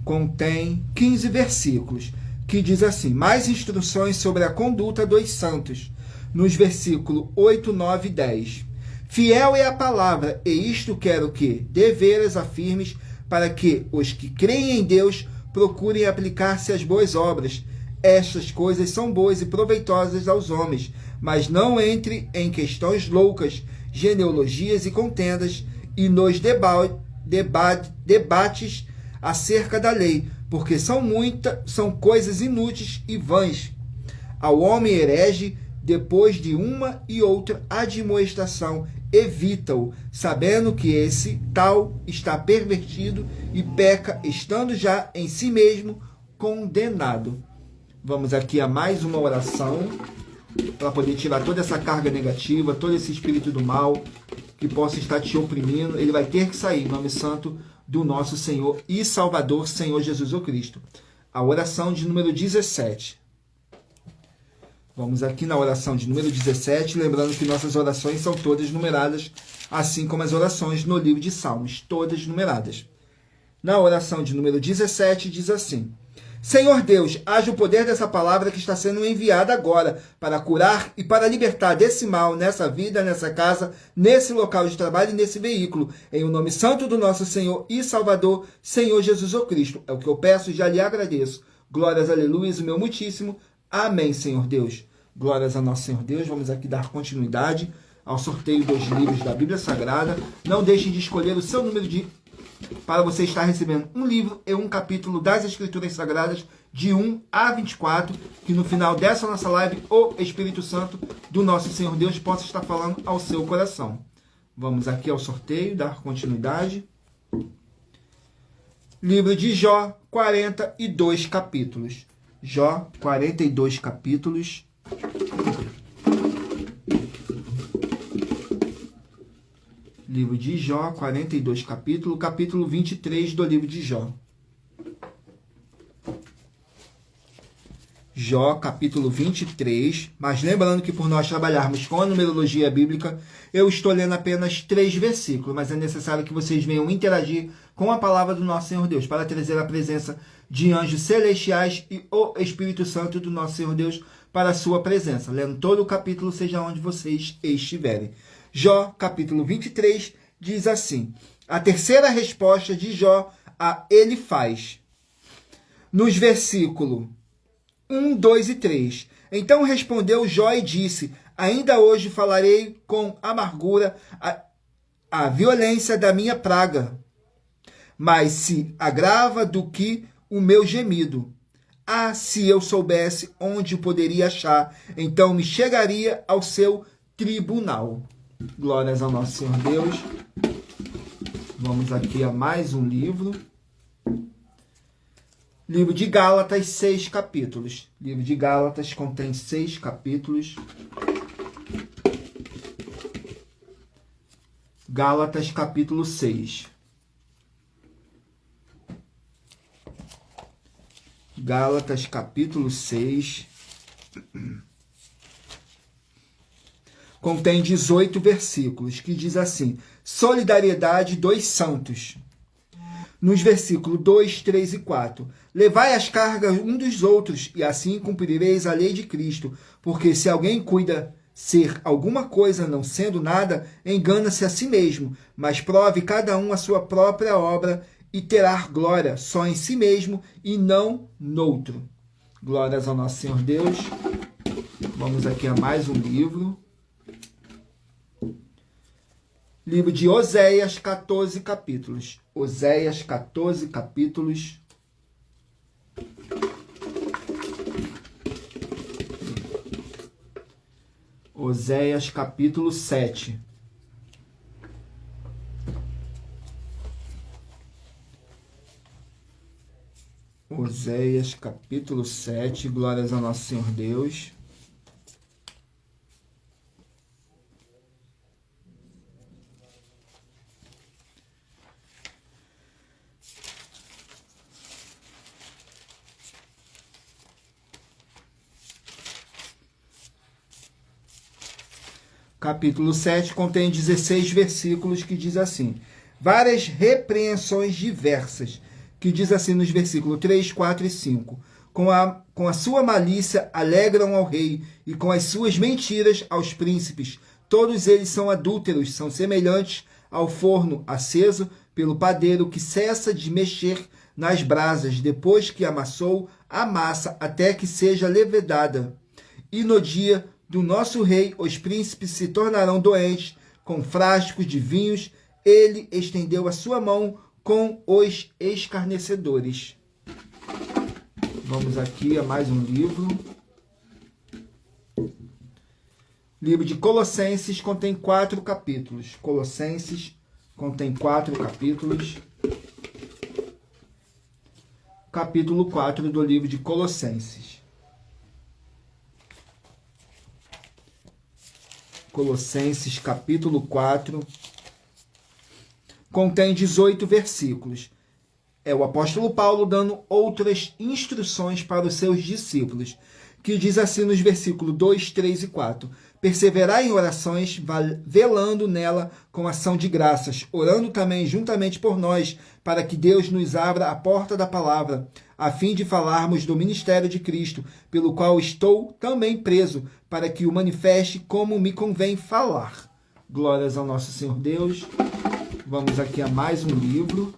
Contém 15 versículos, que diz assim: mais instruções sobre a conduta dos santos, nos versículos 8, 9 e 10. Fiel é a palavra, e isto quero que deveras afirmes, para que os que creem em Deus procurem aplicar-se às boas obras. Estas coisas são boas e proveitosas aos homens, mas não entre em questões loucas, genealogias e contendas, e nos debates acerca da lei, porque são coisas inúteis e vãs. Ao homem herege, depois de uma e outra admoestação, evita-o, sabendo que esse tal está pervertido e peca, estando já em si mesmo condenado. Vamos aqui a mais uma oração, para poder tirar toda essa carga negativa, todo esse espírito do mal que possa estar te oprimindo. Ele vai ter que sair, em nome santo do nosso Senhor e Salvador, Senhor Jesus o Cristo. A oração de número 17. Vamos aqui na oração de número 17, lembrando que nossas orações são todas numeradas, assim como as orações no livro de Salmos, todas numeradas. Na oração de número 17 diz assim: Senhor Deus, haja o poder dessa palavra que está sendo enviada agora para curar e para libertar desse mal nessa vida, nessa casa, nesse local de trabalho e nesse veículo, em o nome santo do nosso Senhor e Salvador, Senhor Jesus o Cristo. É o que eu peço e já lhe agradeço. Glórias, aleluia, o meu muitíssimo. Amém, Senhor Deus. Glórias a nosso Senhor Deus. Vamos aqui dar continuidade ao sorteio dos livros da Bíblia Sagrada. Não deixem de escolher o seu número para você estar recebendo um livro e um capítulo das Escrituras Sagradas de 1 a 24, que no final dessa nossa live, o Espírito Santo do nosso Senhor Deus possa estar falando ao seu coração. Vamos aqui ao sorteio, dar continuidade. Livro de Jó, 42 capítulos. Jó, 42 capítulos. Livro de Jó, 42 capítulos, capítulo 23 do livro de Jó. Jó, capítulo 23, mas lembrando que por nós trabalharmos com a numerologia bíblica, eu estou lendo apenas 3 versículos, mas é necessário que vocês venham interagir com a palavra do nosso Senhor Deus, para trazer a presença de anjos celestiais e o Espírito Santo do nosso Senhor Deus para a sua presença, lendo todo o capítulo, seja onde vocês estiverem. Jó, capítulo 23, diz assim, a terceira resposta de Jó a Elifaz, nos versículos 1, 2 e 3. Então respondeu Jó e disse, ainda hoje falarei com amargura a violência da minha praga, mas se agrava do que o meu gemido. Ah, se eu soubesse onde o poderia achar, então me chegaria ao seu tribunal. Glórias ao nosso Senhor Deus. Vamos aqui a mais um livro. Livro de Gálatas, 6 capítulos. Livro de Gálatas contém 6 capítulos. Gálatas, capítulo 6. Gálatas, capítulo 6. Contém 18 versículos, que diz assim, solidariedade dos santos. Nos versículos 2, 3 e 4. Levai as cargas um dos outros, e assim cumprireis a lei de Cristo. Porque se alguém cuida ser alguma coisa não sendo nada, engana-se a si mesmo. Mas prove cada um a sua própria obra, e terá glória só em si mesmo, e não noutro. Glórias ao nosso Senhor Deus. Vamos aqui a mais um livro. Livro de Oséias, 14 capítulos. Oséias, 14 capítulos. Oséias, capítulo 7. Oséias, capítulo 7. Glórias ao nosso Senhor Deus. Capítulo 7 contém 16 versículos que diz assim, várias repreensões diversas, que diz assim nos versículos 3, 4 e 5. Com a sua malícia alegram ao rei, e com as suas mentiras aos príncipes. Todos eles são adúlteros, são semelhantes ao forno aceso pelo padeiro que cessa de mexer nas brasas, depois que amassou a massa até que seja levedada. E no dia do nosso rei, os príncipes se tornarão doentes com frascos de vinhos. Ele estendeu a sua mão com os escarnecedores. Vamos aqui a mais um livro. Livro de Colossenses contém 4 capítulos. Colossenses contém 4 capítulos. Capítulo 4 do livro de Colossenses. Colossenses, capítulo 4, contém 18 versículos. É o apóstolo Paulo dando outras instruções para os seus discípulos, que diz assim nos versículos 2, 3 e 4. Perseverai em orações, velando nela com ação de graças, orando também juntamente por nós, para que Deus nos abra a porta da palavra, a fim de falarmos do ministério de Cristo, pelo qual estou também preso, para que o manifeste como me convém falar. Glórias ao nosso Senhor Deus. Vamos aqui a mais um livro.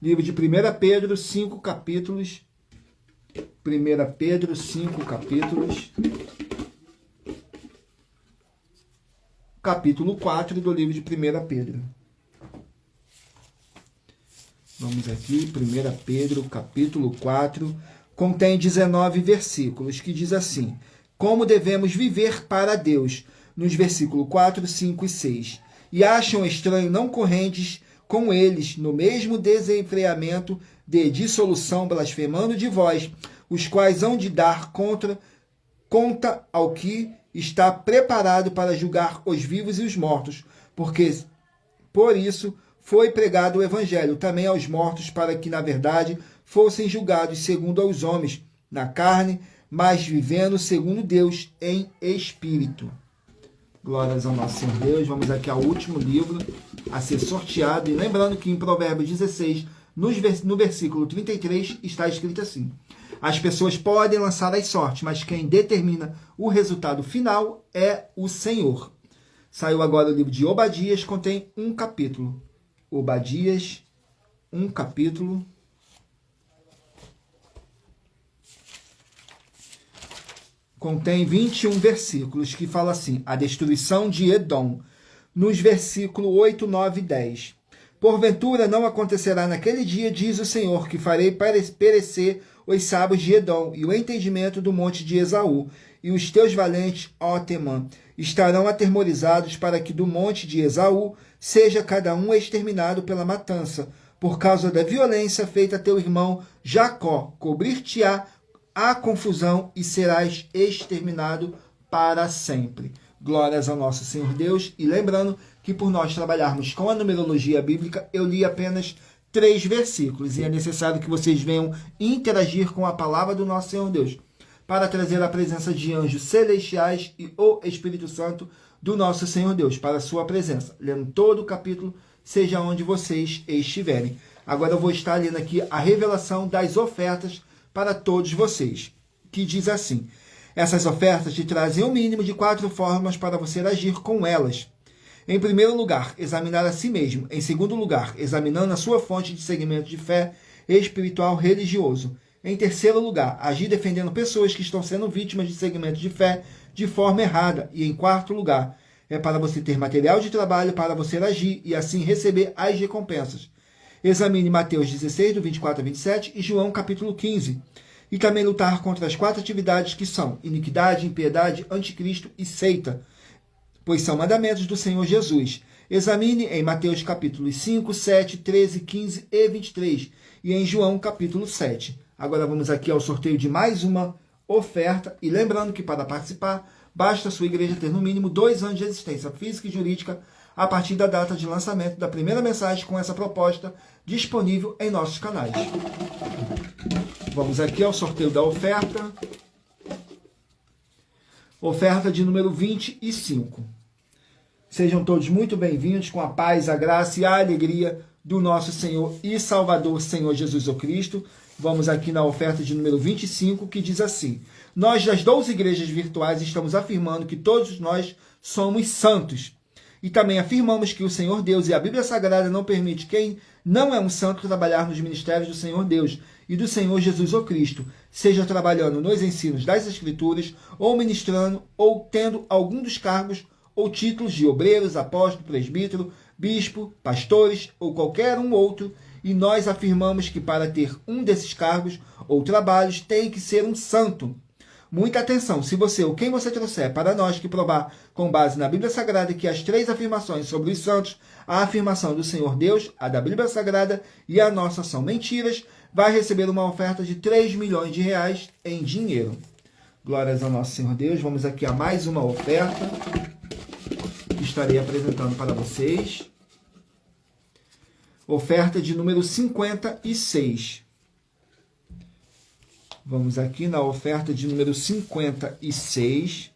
Livro de 1 Pedro, 5 capítulos. 1 Pedro, 5 capítulos. Capítulo 4 do livro de 1 Pedro. Vamos aqui, 1 Pedro, capítulo 4, contém 19 versículos, que diz assim, como devemos viver para Deus, nos versículos 4, 5 e 6. E acham estranho não correndes com eles no mesmo desenfreamento de dissolução, blasfemando de vós, os quais hão de dar conta ao que está preparado para julgar os vivos e os mortos, porque por isso foi pregado o evangelho também aos mortos, para que na verdade fossem julgados segundo aos homens, na carne, mas vivendo segundo Deus em espírito. Glórias ao nosso Senhor Deus. Vamos aqui ao último livro a ser sorteado. E lembrando que em Provérbios 16, no versículo 33, está escrito assim: as pessoas podem lançar as sortes, mas quem determina o resultado final é o Senhor. Saiu agora o livro de Obadias, contém um capítulo. Obadias, um capítulo. Contém 21 versículos, que fala assim: a destruição de Edom, nos versículos 8, 9 e 10. Porventura não acontecerá naquele dia, diz o Senhor, que farei perecer os sábios de Edom e o entendimento do monte de Esaú, e os teus valentes, ó Temã, estarão atemorizados, para que do monte de Esaú seja cada um exterminado pela matança, por causa da violência feita a teu irmão Jacó, cobrir-te-á a confusão e serás exterminado para sempre. Glórias ao nosso Senhor Deus. E lembrando que por nós trabalharmos com a numerologia bíblica, eu li apenas 3 versículos. E é necessário que vocês venham interagir com a palavra do nosso Senhor Deus, para trazer a presença de anjos celestiais e o Espírito Santo do nosso Senhor Deus, para a sua presença. Lendo todo o capítulo, seja onde vocês estiverem. Agora eu vou estar lendo aqui a revelação das ofertas para todos vocês, que diz assim: essas ofertas te trazem o mínimo de 4 formas para você agir com elas. Em primeiro lugar, examinar a si mesmo. Em segundo lugar, examinando a sua fonte de segmento de fé espiritual religioso. Em terceiro lugar, agir defendendo pessoas que estão sendo vítimas de segmento de fé de forma errada. E em quarto lugar, é para você ter material de trabalho para você agir e assim receber as recompensas. Examine Mateus 16, do 24 a 27 e João capítulo 15. E também lutar contra as 4 atividades que são iniquidade, impiedade, anticristo e seita, pois são mandamentos do Senhor Jesus. Examine em Mateus capítulos 5, 7, 13, 15 e 23 e em João capítulo 7. Agora vamos aqui ao sorteio de mais uma oferta. E lembrando que para participar, basta a sua igreja ter no mínimo 2 anos de existência física e jurídica a partir da data de lançamento da primeira mensagem com essa proposta disponível em nossos canais. Vamos aqui ao sorteio da oferta. Oferta de número 25. Sejam todos muito bem-vindos com a paz, a graça e a alegria do nosso Senhor e Salvador, Senhor Jesus Cristo. Vamos aqui na oferta de número 25, que diz assim: nós das 12 igrejas virtuais estamos afirmando que todos nós somos santos. E também afirmamos que o Senhor Deus e a Bíblia Sagrada não permite quem não é um santo trabalhar nos ministérios do Senhor Deus e do Senhor Jesus Cristo, seja trabalhando nos ensinos das Escrituras, ou ministrando, ou tendo algum dos cargos ou títulos de obreiros, apóstolo, presbítero, bispo, pastores ou qualquer um outro. E nós afirmamos que para ter um desses cargos ou trabalhos tem que ser um santo. Muita atenção, se você ou quem você trouxer para nós que provar com base na Bíblia Sagrada que as 3 afirmações sobre os santos, a afirmação do Senhor Deus, a da Bíblia Sagrada e a nossa são mentiras, vai receber uma oferta de 3 milhões de reais em dinheiro. Glórias ao nosso Senhor Deus. Vamos aqui a mais uma oferta que estarei apresentando para vocês. Oferta de número 56. Vamos aqui na oferta de número 56,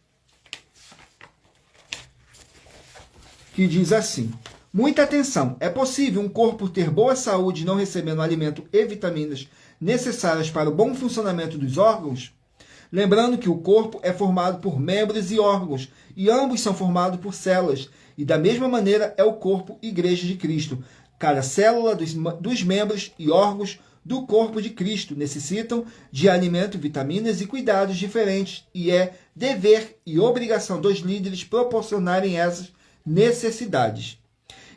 que diz assim: muita atenção, é possível um corpo ter boa saúde não recebendo alimento e vitaminas necessárias para o bom funcionamento dos órgãos? Lembrando que o corpo é formado por membros e órgãos, e ambos são formados por células, e da mesma maneira é o corpo Igreja de Cristo. Cada célula dos membros e órgãos do corpo de Cristo necessitam de alimento, vitaminas e cuidados diferentes, e é dever e obrigação dos líderes proporcionarem essas necessidades.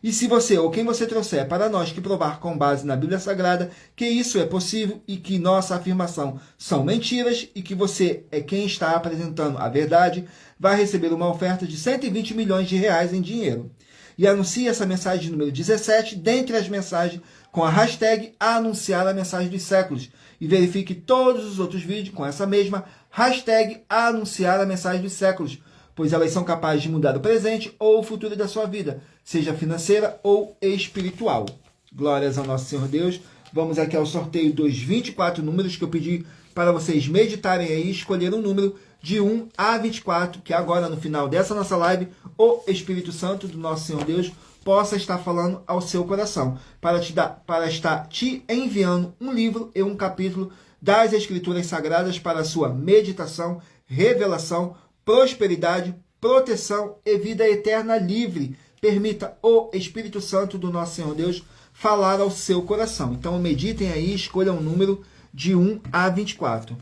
E se você ou quem você trouxer para nós que provar com base na Bíblia Sagrada que isso é possível e que nossa afirmação são mentiras e que você é quem está apresentando a verdade, vai receber uma oferta de 120 milhões de reais em dinheiro. e anuncie essa mensagem número 17 dentre as mensagens com a hashtag anunciar a mensagem dos séculos. E verifique todos os outros vídeos com essa mesma hashtag anunciar a mensagem dos séculos, pois elas são capazes de mudar o presente ou o futuro da sua vida, seja financeira ou espiritual. Glórias ao nosso Senhor Deus. Vamos aqui ao sorteio dos 24 números que eu pedi para vocês meditarem aí e escolher um número de 1 a 24, que agora no final dessa nossa live, o Espírito Santo do nosso Senhor Deus possa estar falando ao seu coração, para estar te enviando um livro e um capítulo das Escrituras Sagradas para a sua meditação, revelação, prosperidade, proteção e vida eterna livre. Permita o Espírito Santo do nosso Senhor Deus falar ao seu coração. Então meditem aí, escolham um número de 1 a 24.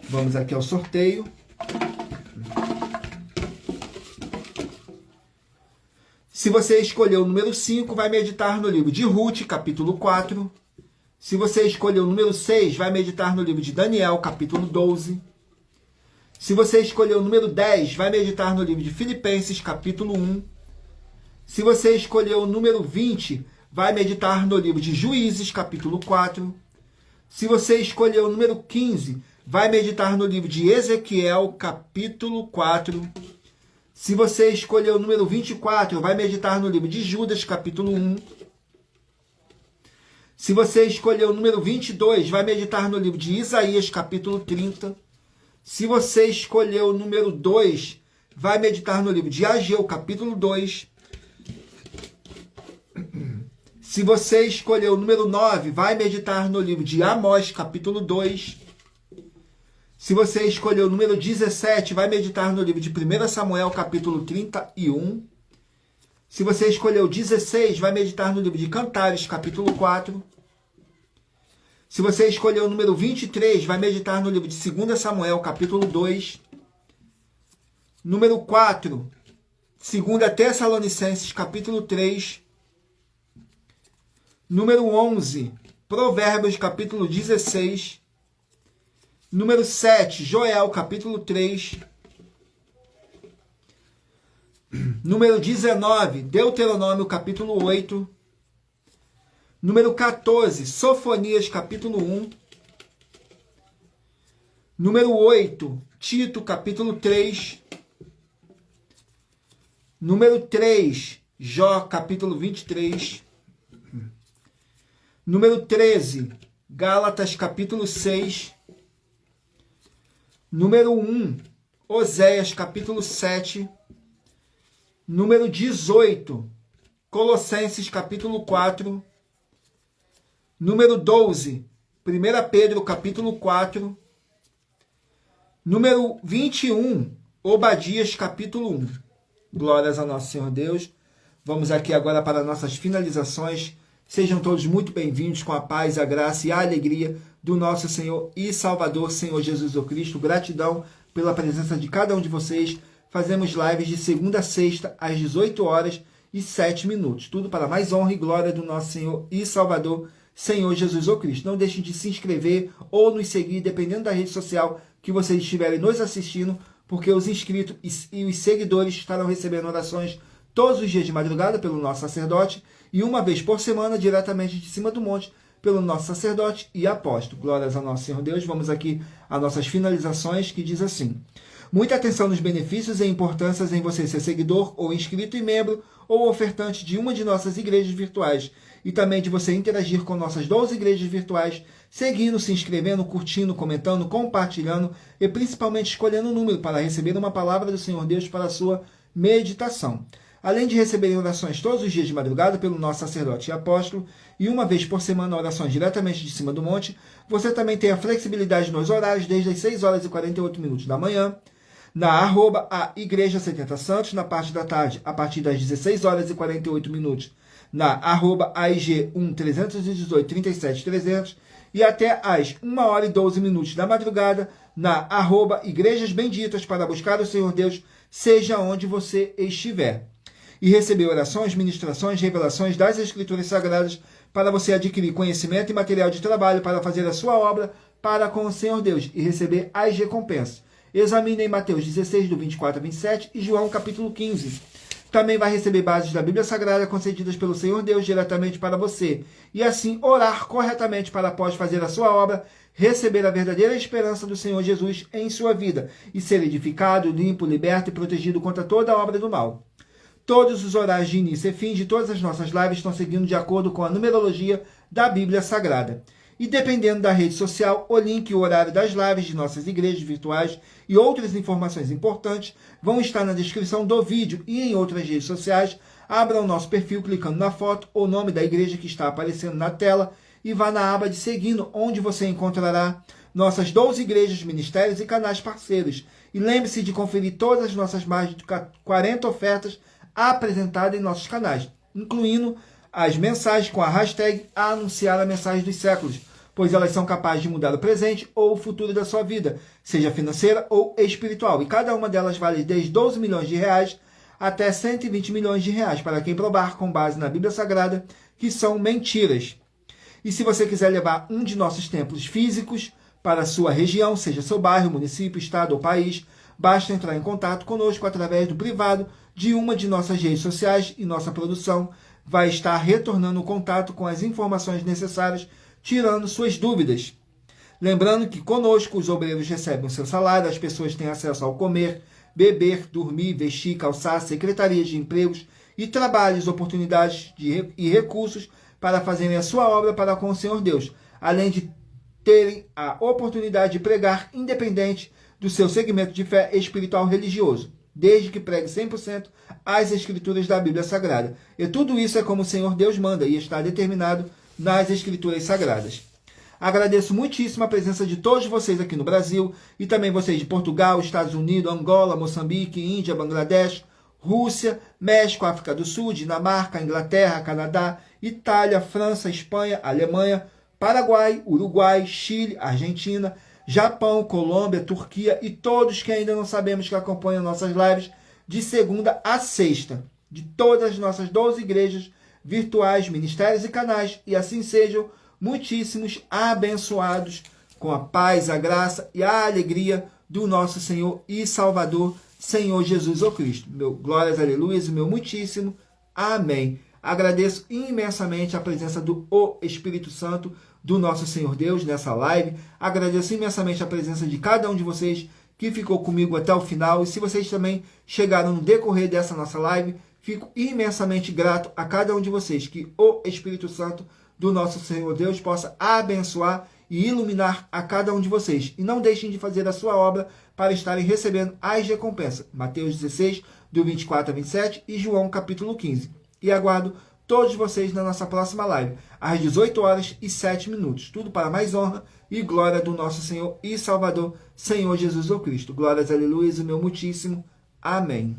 Vamos aqui ao sorteio. Se você escolher o número 5, vai meditar no livro de Ruth, capítulo 4. Se você escolher o número 6, vai meditar no livro de Daniel, capítulo 12. Se você escolher o número 10, vai meditar no livro de Filipenses, capítulo 1. Se você escolher o número 20, vai meditar no livro de Juízes, capítulo 4. Se você escolher o número 15, vai meditar no livro de Ezequiel, capítulo 4. Se você escolher o número 24, vai meditar no livro de Judas, capítulo 1. Se você escolher o número 22, vai meditar no livro de Isaías, capítulo 30. Se você escolher o número 2, vai meditar no livro de Ageu, capítulo 2. Se você escolher o número 9, vai meditar no livro de Amós, capítulo 2. Se você escolher o número 17, vai meditar no livro de 1 Samuel, capítulo 31. Se você escolher o 16, vai meditar no livro de Cantares, capítulo 4. Se você escolher o número 23, vai meditar no livro de 2 Samuel, capítulo 2. Número 4, 2 Tessalonicenses, capítulo 3. Número 11, Provérbios, capítulo 16. Número 7, Joel, capítulo 3. Número 19, Deuteronômio, capítulo 8. Número 14, Sofonias, capítulo 1. Número 8, Tito, capítulo 3. Número 3, Jó, capítulo 23. Número 13, Gálatas, capítulo 6. Número 1, Oséias, capítulo 7. Número 18, Colossenses, capítulo 4. Número 12, 1 Pedro, capítulo 4. Número 21, Obadias, capítulo 1. Glórias ao nosso Senhor Deus. Vamos aqui agora para nossas finalizações. Sejam todos muito bem-vindos com a paz, a graça e a alegria do nosso Senhor e Salvador, Senhor Jesus Cristo. Gratidão pela presença de cada um de vocês. Fazemos lives de segunda a sexta, às 18h07. Tudo para mais honra e glória do nosso Senhor e Salvador, Senhor Jesus Cristo. Não deixem de se inscrever ou nos seguir, dependendo da rede social que vocês estiverem nos assistindo, porque os inscritos e os seguidores estarão recebendo orações todos os dias de madrugada pelo nosso sacerdote e uma vez por semana, diretamente de cima do monte, pelo nosso sacerdote e apóstolo. Glórias ao nosso Senhor Deus. Vamos aqui às nossas finalizações, que diz assim: muita atenção nos benefícios e importâncias em você ser seguidor ou inscrito e membro ou ofertante de uma de nossas igrejas virtuais, e também de você interagir com nossas 12 igrejas virtuais, seguindo, se inscrevendo, curtindo, comentando, compartilhando e principalmente escolhendo um número para receber uma palavra do Senhor Deus para a sua meditação. Além de receberem orações todos os dias de madrugada pelo nosso sacerdote e apóstolo, e uma vez por semana orações diretamente de cima do monte, você também tem a flexibilidade nos horários desde as 6h48 da manhã, na @ Igreja 70 Santos, na parte da tarde, a partir das 16h48, na @AIG 1-318 37 300, e até às 1h12 da madrugada, na @Igrejas Benditas, para buscar o Senhor Deus, seja onde você estiver. E receber orações, ministrações, revelações das Escrituras Sagradas, para você adquirir conhecimento e material de trabalho para fazer a sua obra para com o Senhor Deus e receber as recompensas. Examine em Mateus 16, do 24 a 27 e João capítulo 15. Também vai receber bases da Bíblia Sagrada concedidas pelo Senhor Deus diretamente para você. E assim orar corretamente para, após fazer a sua obra, receber a verdadeira esperança do Senhor Jesus em sua vida e ser edificado, limpo, liberto e protegido contra toda a obra do mal. Todos os horários de início e fim de todas as nossas lives estão seguindo de acordo com a numerologia da Bíblia Sagrada. E dependendo da rede social, o link e o horário das lives de nossas igrejas virtuais e outras informações importantes vão estar na descrição do vídeo e em outras redes sociais. Abra o nosso perfil clicando na foto ou nome da igreja que está aparecendo na tela e vá na aba de seguindo, onde você encontrará nossas 12 igrejas, ministérios e canais parceiros. E lembre-se de conferir todas as nossas mais de 40 ofertas apresentadas em nossos canais, incluindo as mensagens com a hashtag Anunciar a Mensagem dos Séculos, pois elas são capazes de mudar o presente ou o futuro da sua vida, seja financeira ou espiritual. E cada uma delas vale desde 12 milhões de reais até 120 milhões de reais, para quem provar com base na Bíblia Sagrada que são mentiras. E se você quiser levar um de nossos templos físicos para a sua região, seja seu bairro, município, estado ou país, basta entrar em contato conosco através do privado de uma de nossas redes sociais e nossa produção vai estar retornando o contato com as informações necessárias, tirando suas dúvidas. Lembrando que conosco os obreiros recebem o seu salário, as pessoas têm acesso ao comer, beber, dormir, vestir, calçar, secretarias de empregos e trabalhos, oportunidades e recursos para fazerem a sua obra para com o Senhor Deus, além de terem a oportunidade de pregar independente do seu segmento de fé espiritual religioso, desde que pregue 100% as escrituras da Bíblia Sagrada. E tudo isso é como o Senhor Deus manda e está determinado nas escrituras sagradas. Agradeço muitíssimo a presença de todos vocês aqui no Brasil e também vocês de Portugal, Estados Unidos, Angola, Moçambique, Índia, Bangladesh, Rússia, México, África do Sul, Dinamarca, Inglaterra, Canadá, Itália, França, Espanha, Alemanha, Paraguai, Uruguai, Chile, Argentina, Japão, Colômbia, Turquia e todos que ainda não sabemos que acompanham nossas lives de segunda a sexta, de todas as nossas 12 igrejas virtuais, ministérios e canais, e assim sejam muitíssimos abençoados com a paz, a graça e a alegria do nosso Senhor e Salvador, Senhor Jesus ou Cristo. Meu glórias, aleluias, e meu muitíssimo amém. Agradeço imensamente a presença do Espírito Santo, do nosso Senhor Deus, nessa live. Agradeço imensamente a presença de cada um de vocês que ficou comigo até o final. E se vocês também chegaram no decorrer dessa nossa live, fico imensamente grato a cada um de vocês. Que o Espírito Santo do nosso Senhor Deus possa abençoar e iluminar a cada um de vocês. E não deixem de fazer a sua obra para estarem recebendo as recompensas. Mateus 16, do 24 a 27 e João capítulo 15. E aguardo todos vocês na nossa próxima live, às 18 horas e 7 minutos. Tudo para mais honra e glória do nosso Senhor e Salvador, Senhor Jesus ou Cristo. Glórias, aleluia, o meu muitíssimo amém.